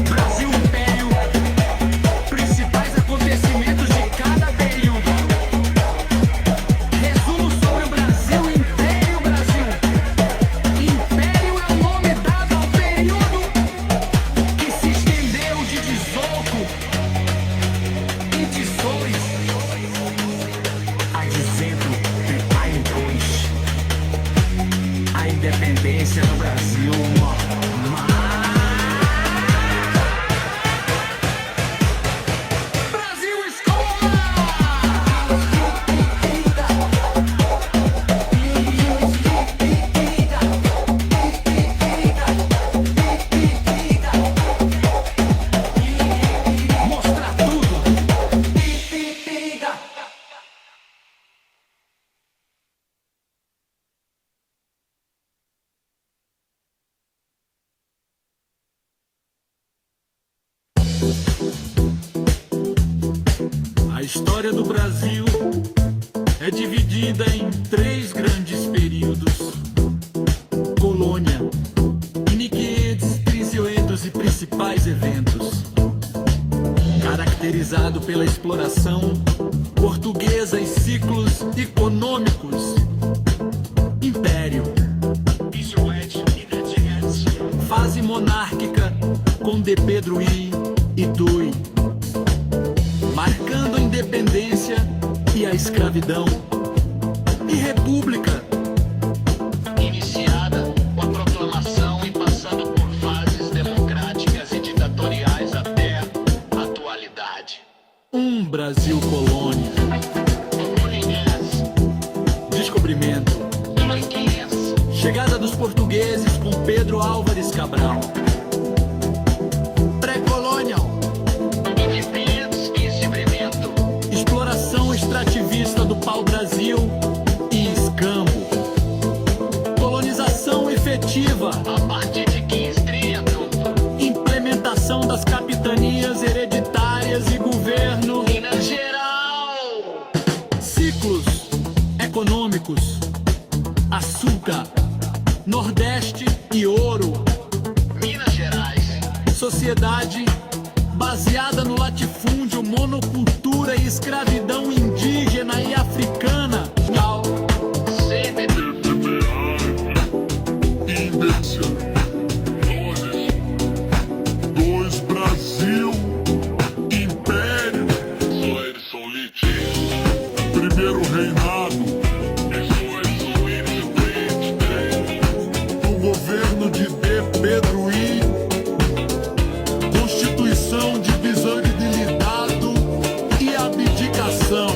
Brasil Império, principais acontecimentos de cada período. Resumo sobre o Brasil Império. Brasil Império é o nome dado ao período que se estendeu de 18 e 18 a dezembro de 32. A independência do Brasil. Brasil Escola! Mostra tudo! A história do Brasil é dividida em 3 grandes períodos: colônia, 1500, 1800 e principais eventos, caracterizado pela exploração portuguesa e ciclos econômicos. Império, fase monárquica com de Pedro I e Tui, marcando a independência e a escravidão. E república, iniciada com a proclamação e passando por fases democráticas e ditatoriais até a atualidade. Brasil colônia. Descobrimento. Chegada dos portugueses com Pedro Álvares Cabral. Pré-colonial. Exploração extrativista do pau-brasil e escambo. Colonização efetiva a partir de 1530. Implementação das capitanias hereditárias e governo geral. Ciclos econômicos. Açúcar, Nordeste e ouro. Minas Gerais. Sociedade baseada no latifúndio, monocultura e escravidão indígena e africana. Dois Brasil, Império. Primeiro reinado. Do governo de Pedro I. Constituição de Bizangue-de-Lidado e abdicação.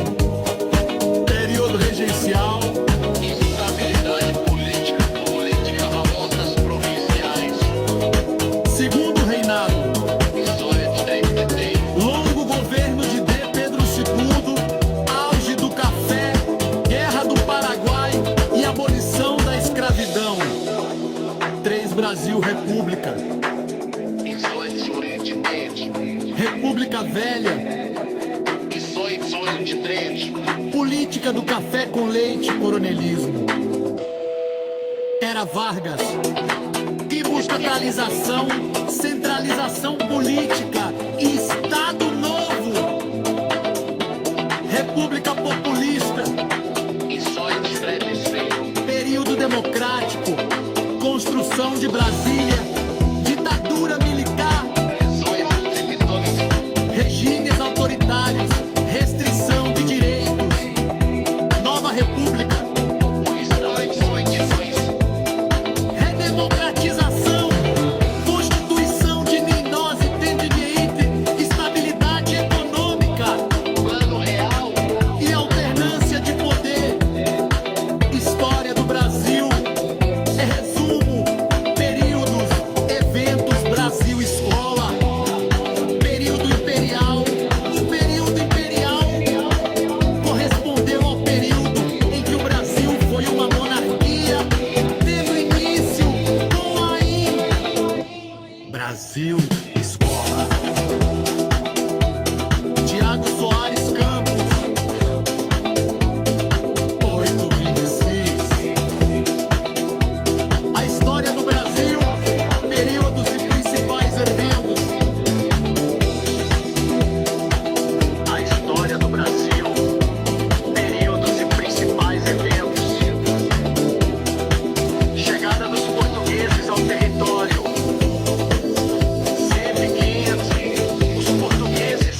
Período regencial. Instabilidade política a outras províncias. Brasil República. República Velha. Política do café com leite, coronelismo. Era Vargas. Estatalização, centralização política e Estado Novo. República populista. Período democrático. Construção de Brasília. Ditadura militar. Regimes autoritários. Restrição de direitos. Nova República. Redemocratização. Constituição de Ninose Tendiniite. Estabilidade econômica. Plano real. E alternância de poder. História do Brasil. É resumo. Períodos. Eventos. Brasil Escola. Período imperial. O período imperial correspondeu ao período em que o Brasil foi uma monarquia, tendo início com a Brasil Escola. Tiago Soares Campos. 826. A história do Brasil. Períodos e principais eventos. A história do Brasil. Períodos e principais eventos. Chegada dos portugueses ao território. Sempre 500, os portugueses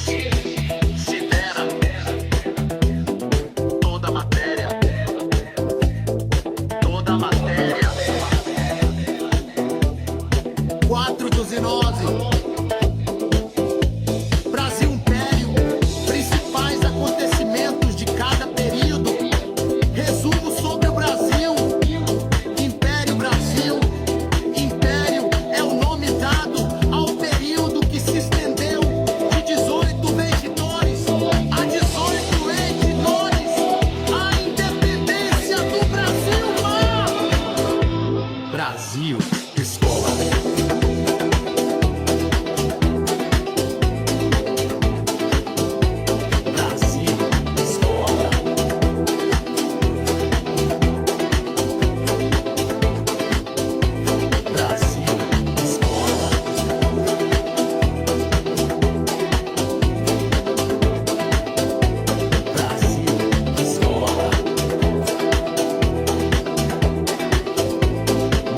se deram toda a matéria. Toda a matéria. 412. Brasil Império. Principais acontecimentos de cada período. Resumo sobre o Brasil. Império Brasil. Império é o nome dado ao período que se estendeu de 18 vencedores a 18 vencedores. A independência do Brasil. Brasil Escola. Brasil Escola. Brasil Escola. Brasil Escola.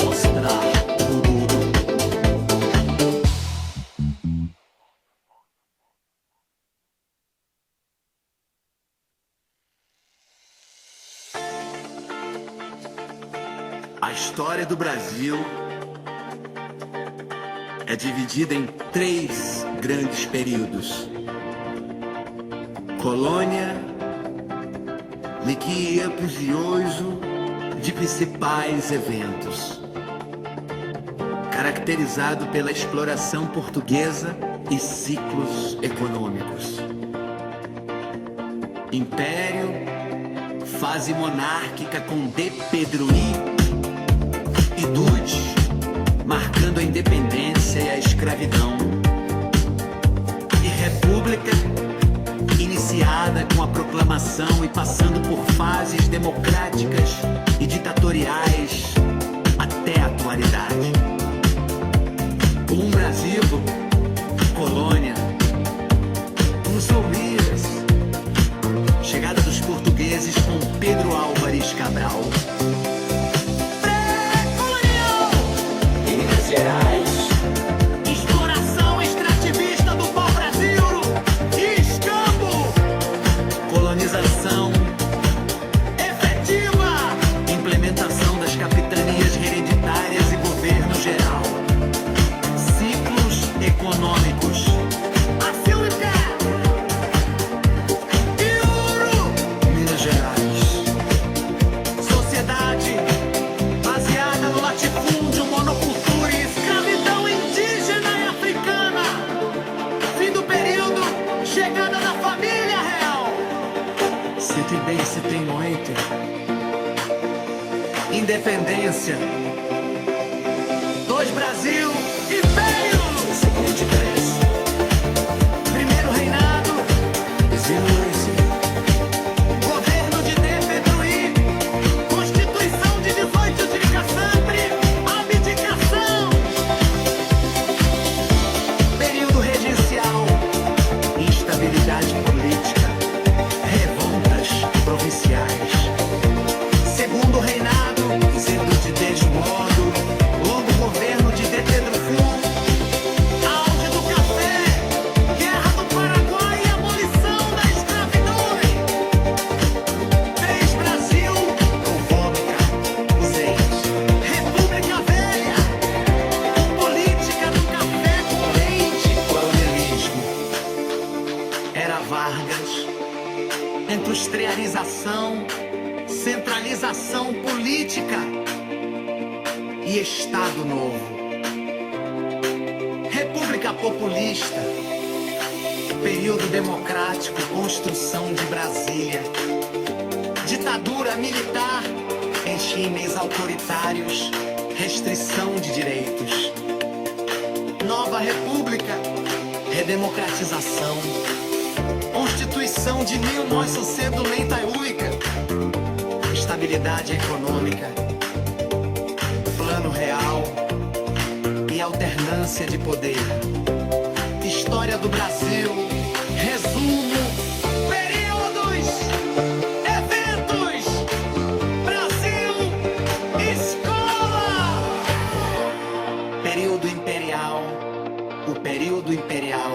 Mostrar tudo. A história do Brasil é dividida em 3 grandes períodos: colônia, que é aposioso de principais eventos, caracterizado pela exploração portuguesa e ciclos econômicos. Império, fase monárquica com D. Pedro I e Dude, marcando a independência e a escravidão. E república, iniciada com a proclamação e passando por fases democráticas e ditatoriais até a atualidade. Um Brasil, colônia, uns Palmeiras, chegada dos portugueses com Pedro Álvares Cabral. Minas Gerais. Exploração extrativista do pau-brasil e escambo. Colonização efetiva. Implementação das capitanias hereditárias e governo geral. Ciclos econômicos. Minas Gerais. Sociedade baseada no latifúndio, monocultura e escravidão indígena e africana. Fim do período, chegada da família real. Se tem noite. Independência. 2 corrupção, centralização política e Estado Novo. República populista, período democrático, construção de Brasília. Ditadura militar, regimes autoritários, restrição de direitos. Nova República, redemocratização. Constituição de 1988, estabilidade econômica, plano real e alternância de poder. História do Brasil, resumo, períodos, eventos, Brasil, escola. Período imperial, o período imperial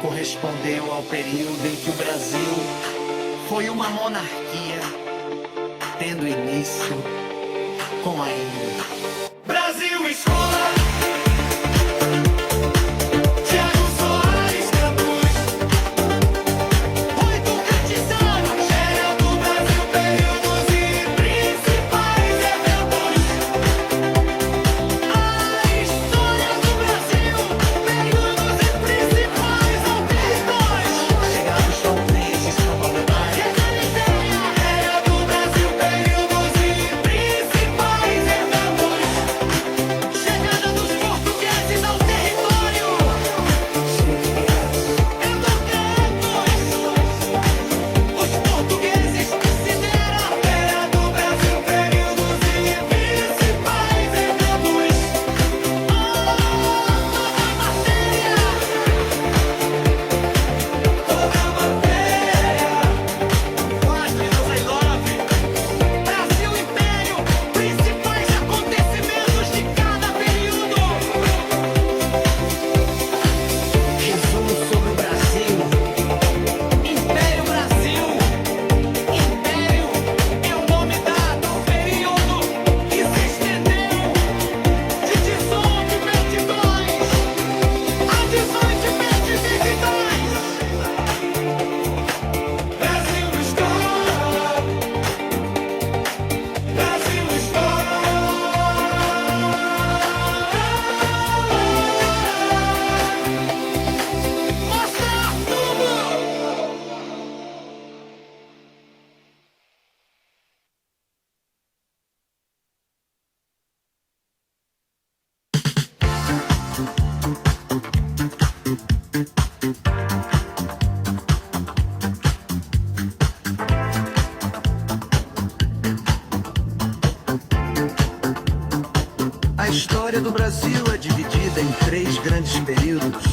correspondeu ao período em que o Brasil foi uma monarquia, tendo início com a Índia. Brasil escola. Tiago Soares Campos. Oito grandes anos. Era do Brasil, períodos e principais eventos. A história do Brasil, períodos e principais eventos. Chegados são três, são valores. Era do Brasil, períodos e principais eventos. Chegada dos portugueses ao território. Os portugueses consideram. Era do Brasil, períodos e principais eventos. Toda matéria. Páginas I love. Brasil Império, principais acontecimentos de cada período. Resumo sobre o Brasil. Império Brasil. Império é o nome dado ao período que se estendeu de 1822 a 1822. Brasil escola. Brasil escola. Mostra tudo. A história do Brasil é dividida em três grandes períodos: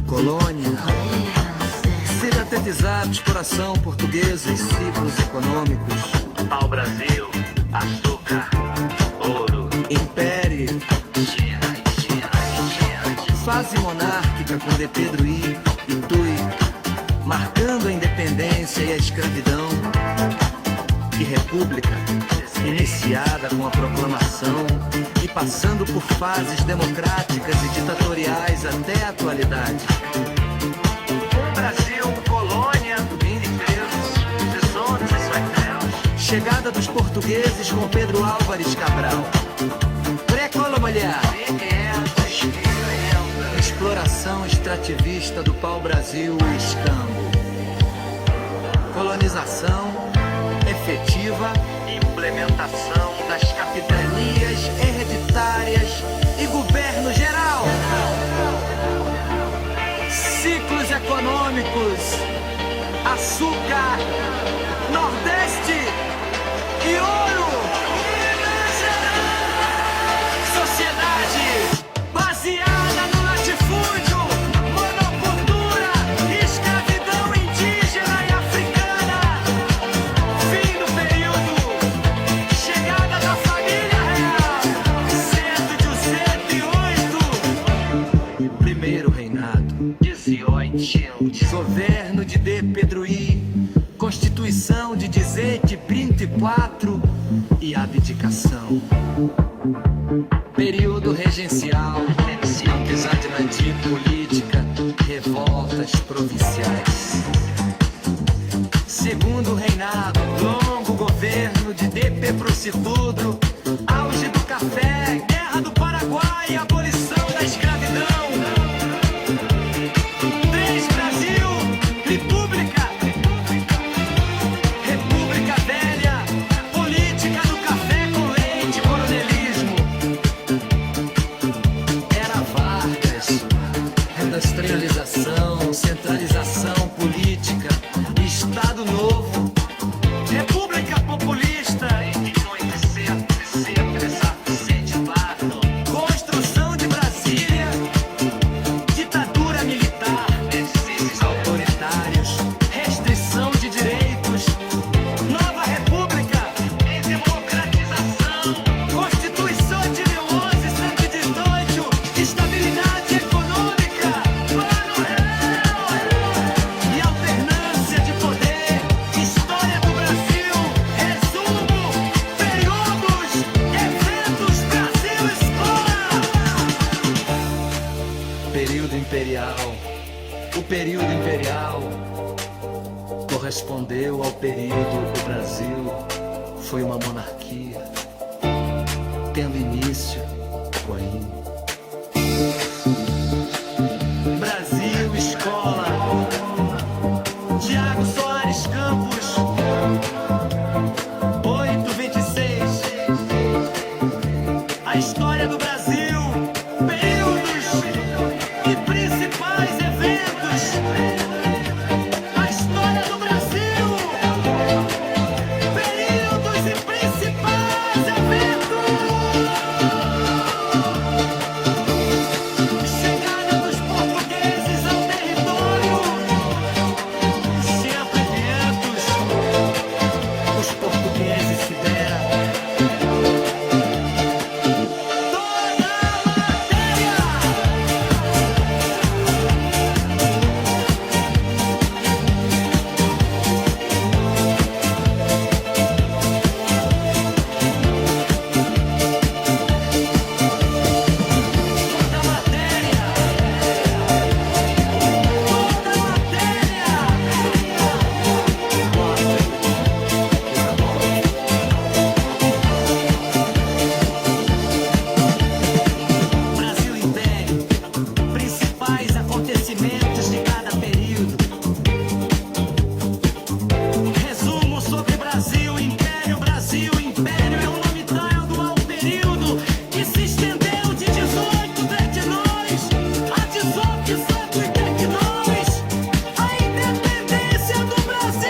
colônia, cidatetizado, exploração portuguesa e ciclos econômicos. Pau-Brasil, açúcar, ouro, império, fase monárquica com D. Pedro I e Tui, marcando a independência e a escravidão, e república, iniciada com a proclamação e passando por fases democráticas e ditatoriais até a atualidade. Brasil, colônia, chegada dos portugueses com Pedro Álvares Cabral. Pré-colonial, exploração extrativista do pau-brasil e escambo. Colonização efetiva, implementação das capitanias hereditárias e governo geral. Ciclos econômicos, açúcar, Nordeste e ouro. Sociedade baseada no latifúndio, monocultura, escravidão indígena e africana. Fim do período, chegada da família real. 118. Primeiro reinado, 18. Governo de D. Pedro I. Constituição de 1834 e abdicação. Período regencial, amizade política, revoltas provinciais. Segundo trouxe tudo. Auge do café, guerra do Paraguai, abolição da escravidão. 3 Brasil, República. República Velha, política do café com leite, coronelismo. Era Vargas, industrialização, centralização política, Estado Novo, República Populista, construção de Brasília, ditadura militar, autoritários, restrição de direitos, nova república, democratização, Constituição de 1118, estabilidade econômica, plano real e alternância de poder, história do Brasil, resumo, períodos, eventos, Brasil Escola. Período imperial. O período imperial correspondeu ao período do Brasil. Foi uma monarquia, tendo início Coim. Brasil Escola. Tiago Soares Campos. 826. A história do Brasil. Períodos e principais eventos. A história do Brasil. Períodos e principais eventos. Chegada dos portugueses ao território. Sempre vientos. Os portugueses se deram. Toda a matéria. Toda a matéria. Toda a matéria. Brasil Império. Principais acontecimentos de cada período. Resumo sobre Brasil Império. Brasil Império é o nome dado ao período que se estendeu de 18 decnóis a 18 decnóis. A independência do Brasil.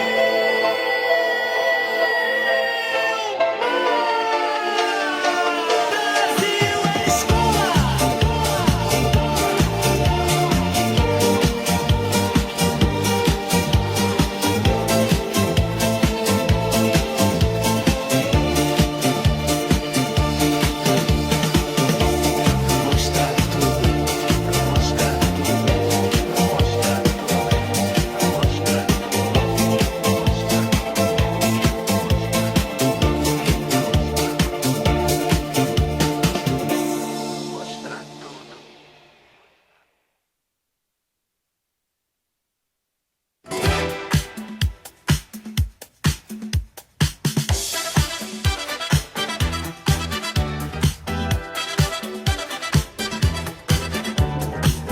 Brasil é escola. Mostrar tudo, mostrar tudo, mostrar mostrar tudo.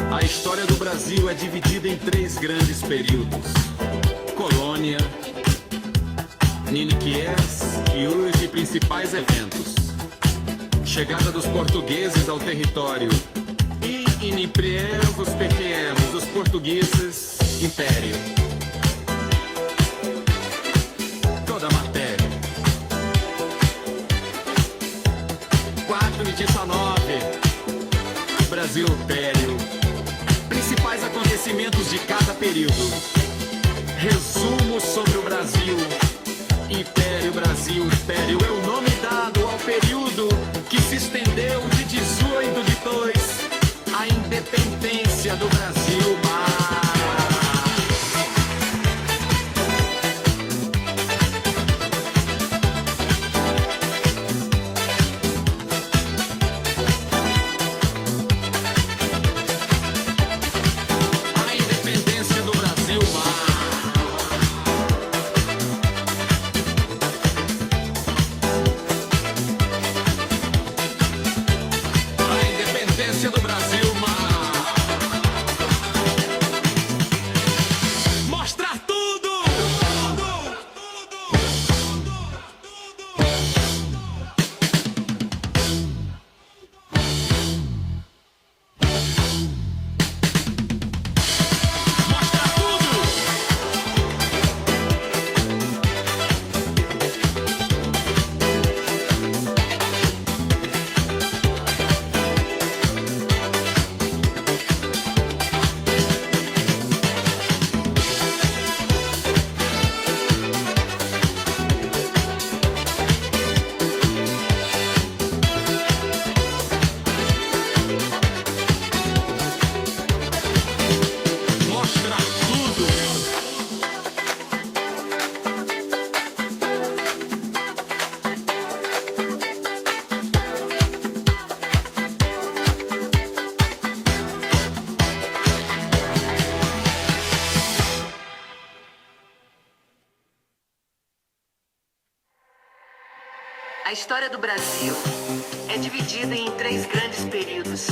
A história do Brasil é dividida em 3 grandes períodos: colônia, Niniquiés e os principais eventos. Chegada dos portugueses ao território e inipriemos os pequenos, os portugueses, império. Toda a matéria. 4:19. Brasil Império. Principais acontecimentos de cada período. Resumo sobre o Brasil. Império, Brasil, Império é o nome dado ao período que se estendeu de 18 de 2 à independência do Brasil. A independência do Brasil. A história do Brasil é dividida em 3 grandes períodos.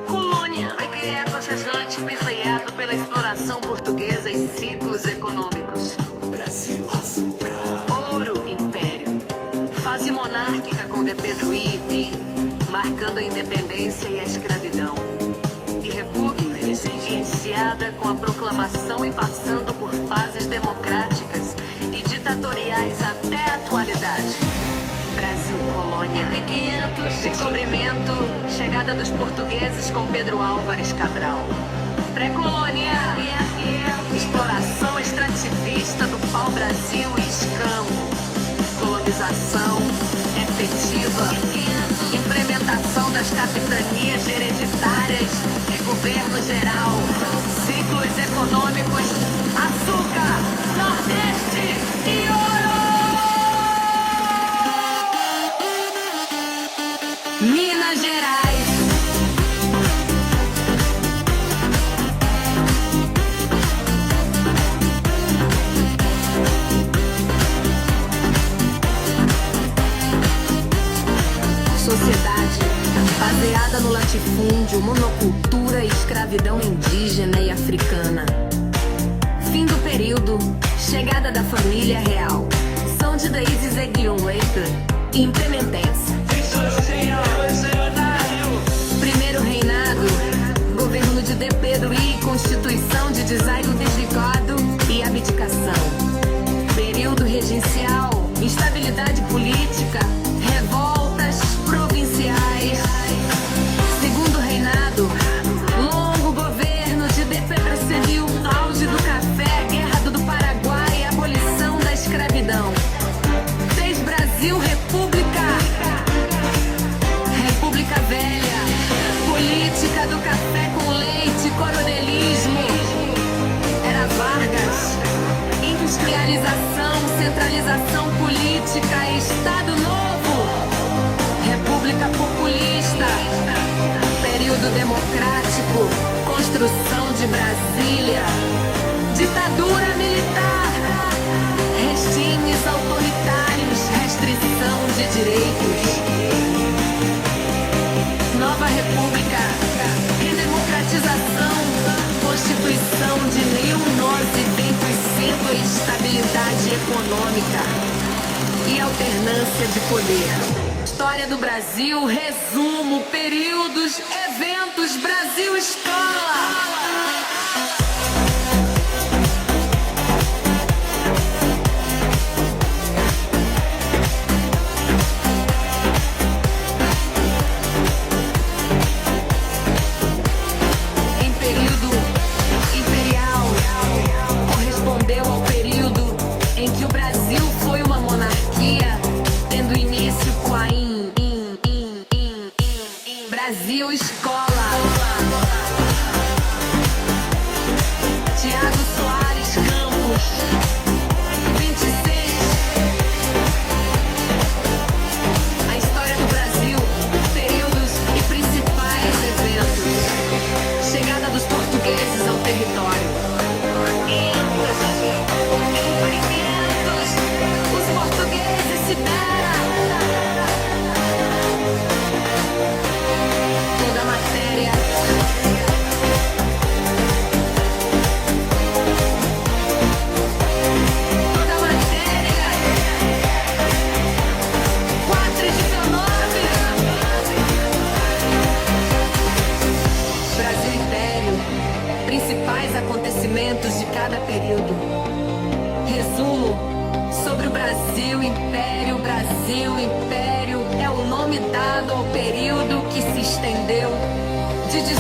Colônia, pequeno, acessante, permeado pela exploração portuguesa e ciclos econômicos. Brasil, açúcar. Ouro, império. Fase monárquica com D. Pedro I e Pi, marcando a independência e a escravidão. E república, iniciada com a proclamação e passando por fases democráticas e ditatoriais até a atualidade. Brasil colônia, 1500, descobrimento, chegada dos portugueses com Pedro Álvares Cabral. Pré-colônia, exploração extrativista do pau-brasil e escambo. Colonização efetiva, implementação das capitanias hereditárias e governo geral. Ciclos econômicos, açúcar, Nordeste e ouro! Minas Gerais. Sociedade baseada no latifúndio, monocultura e escravidão indígena e africana. Fim do período, chegada da família real. São de Daíses Eguion Leiter e Implementense. Primeiro reinado, governo de D. Pedro I, constituição de desarraigo desligado e abdicação. Período regencial, instabilidade política, revoltas provinciais. Segundo reinado, longo governo de D. Pedro Civil, auge do café, guerra do Paraguai, abolição da escravidão. 3 Brasil, República. República Velha, política do café com leite, coronelismo. Era Vargas, industrialização, centralização política, Estado Novo. República Populista, período democrático, construção de Brasília. Ditadura militar, regimes autoritários, restrição de direitos. Nova República, redemocratização, Constituição de 1925, estabilidade econômica e alternância de poder. História do Brasil, resumo, períodos, eventos, Brasil Escola. Brasil Escola. Tiago Soares Campos. 26. A história do Brasil, períodos e principais eventos. Chegada dos portugueses ao território. Experimentos. Os portugueses se deram. Toda a matéria. Toda a matéria. 4:19. Brasil Império. Principais acontecimentos de cada período. Resumo sobre o Brasil Império. Brasil Império é o nome dado ao período que se estendeu de 18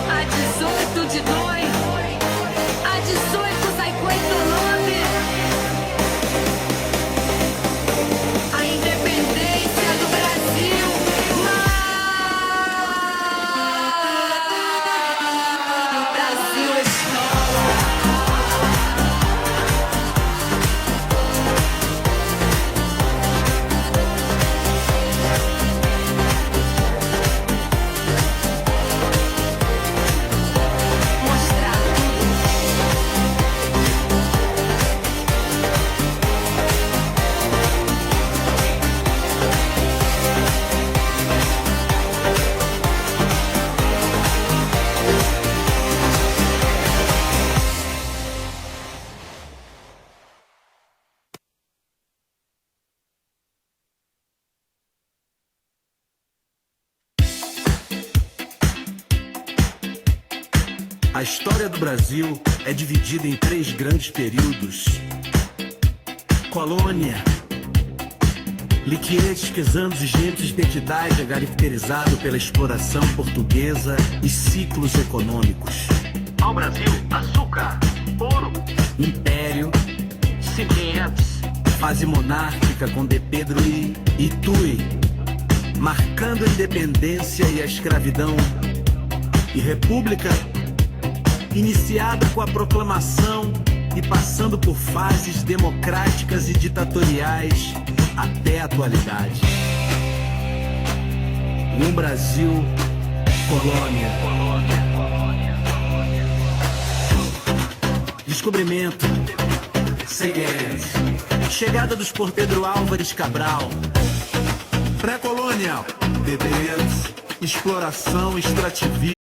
a 18 de 2 a 18 59. A independência do Brasil. Brasil Escola. A história do Brasil é dividida em 3 grandes períodos: colônia, liquietes anos e gentes de identidade caracterizado pela exploração portuguesa e ciclos econômicos. Ao Brasil, açúcar, ouro, Império, sementes, fase monárquica com D. Pedro e Tui, marcando a independência e a escravidão, e república, iniciada com a proclamação e passando por fases democráticas e ditatoriais até a atualidade. Um Brasil, colônia. Descobrimento, Seguintes, chegada dos por Pedro Álvares Cabral. Pré-colonial, bebês, exploração, extrativismo.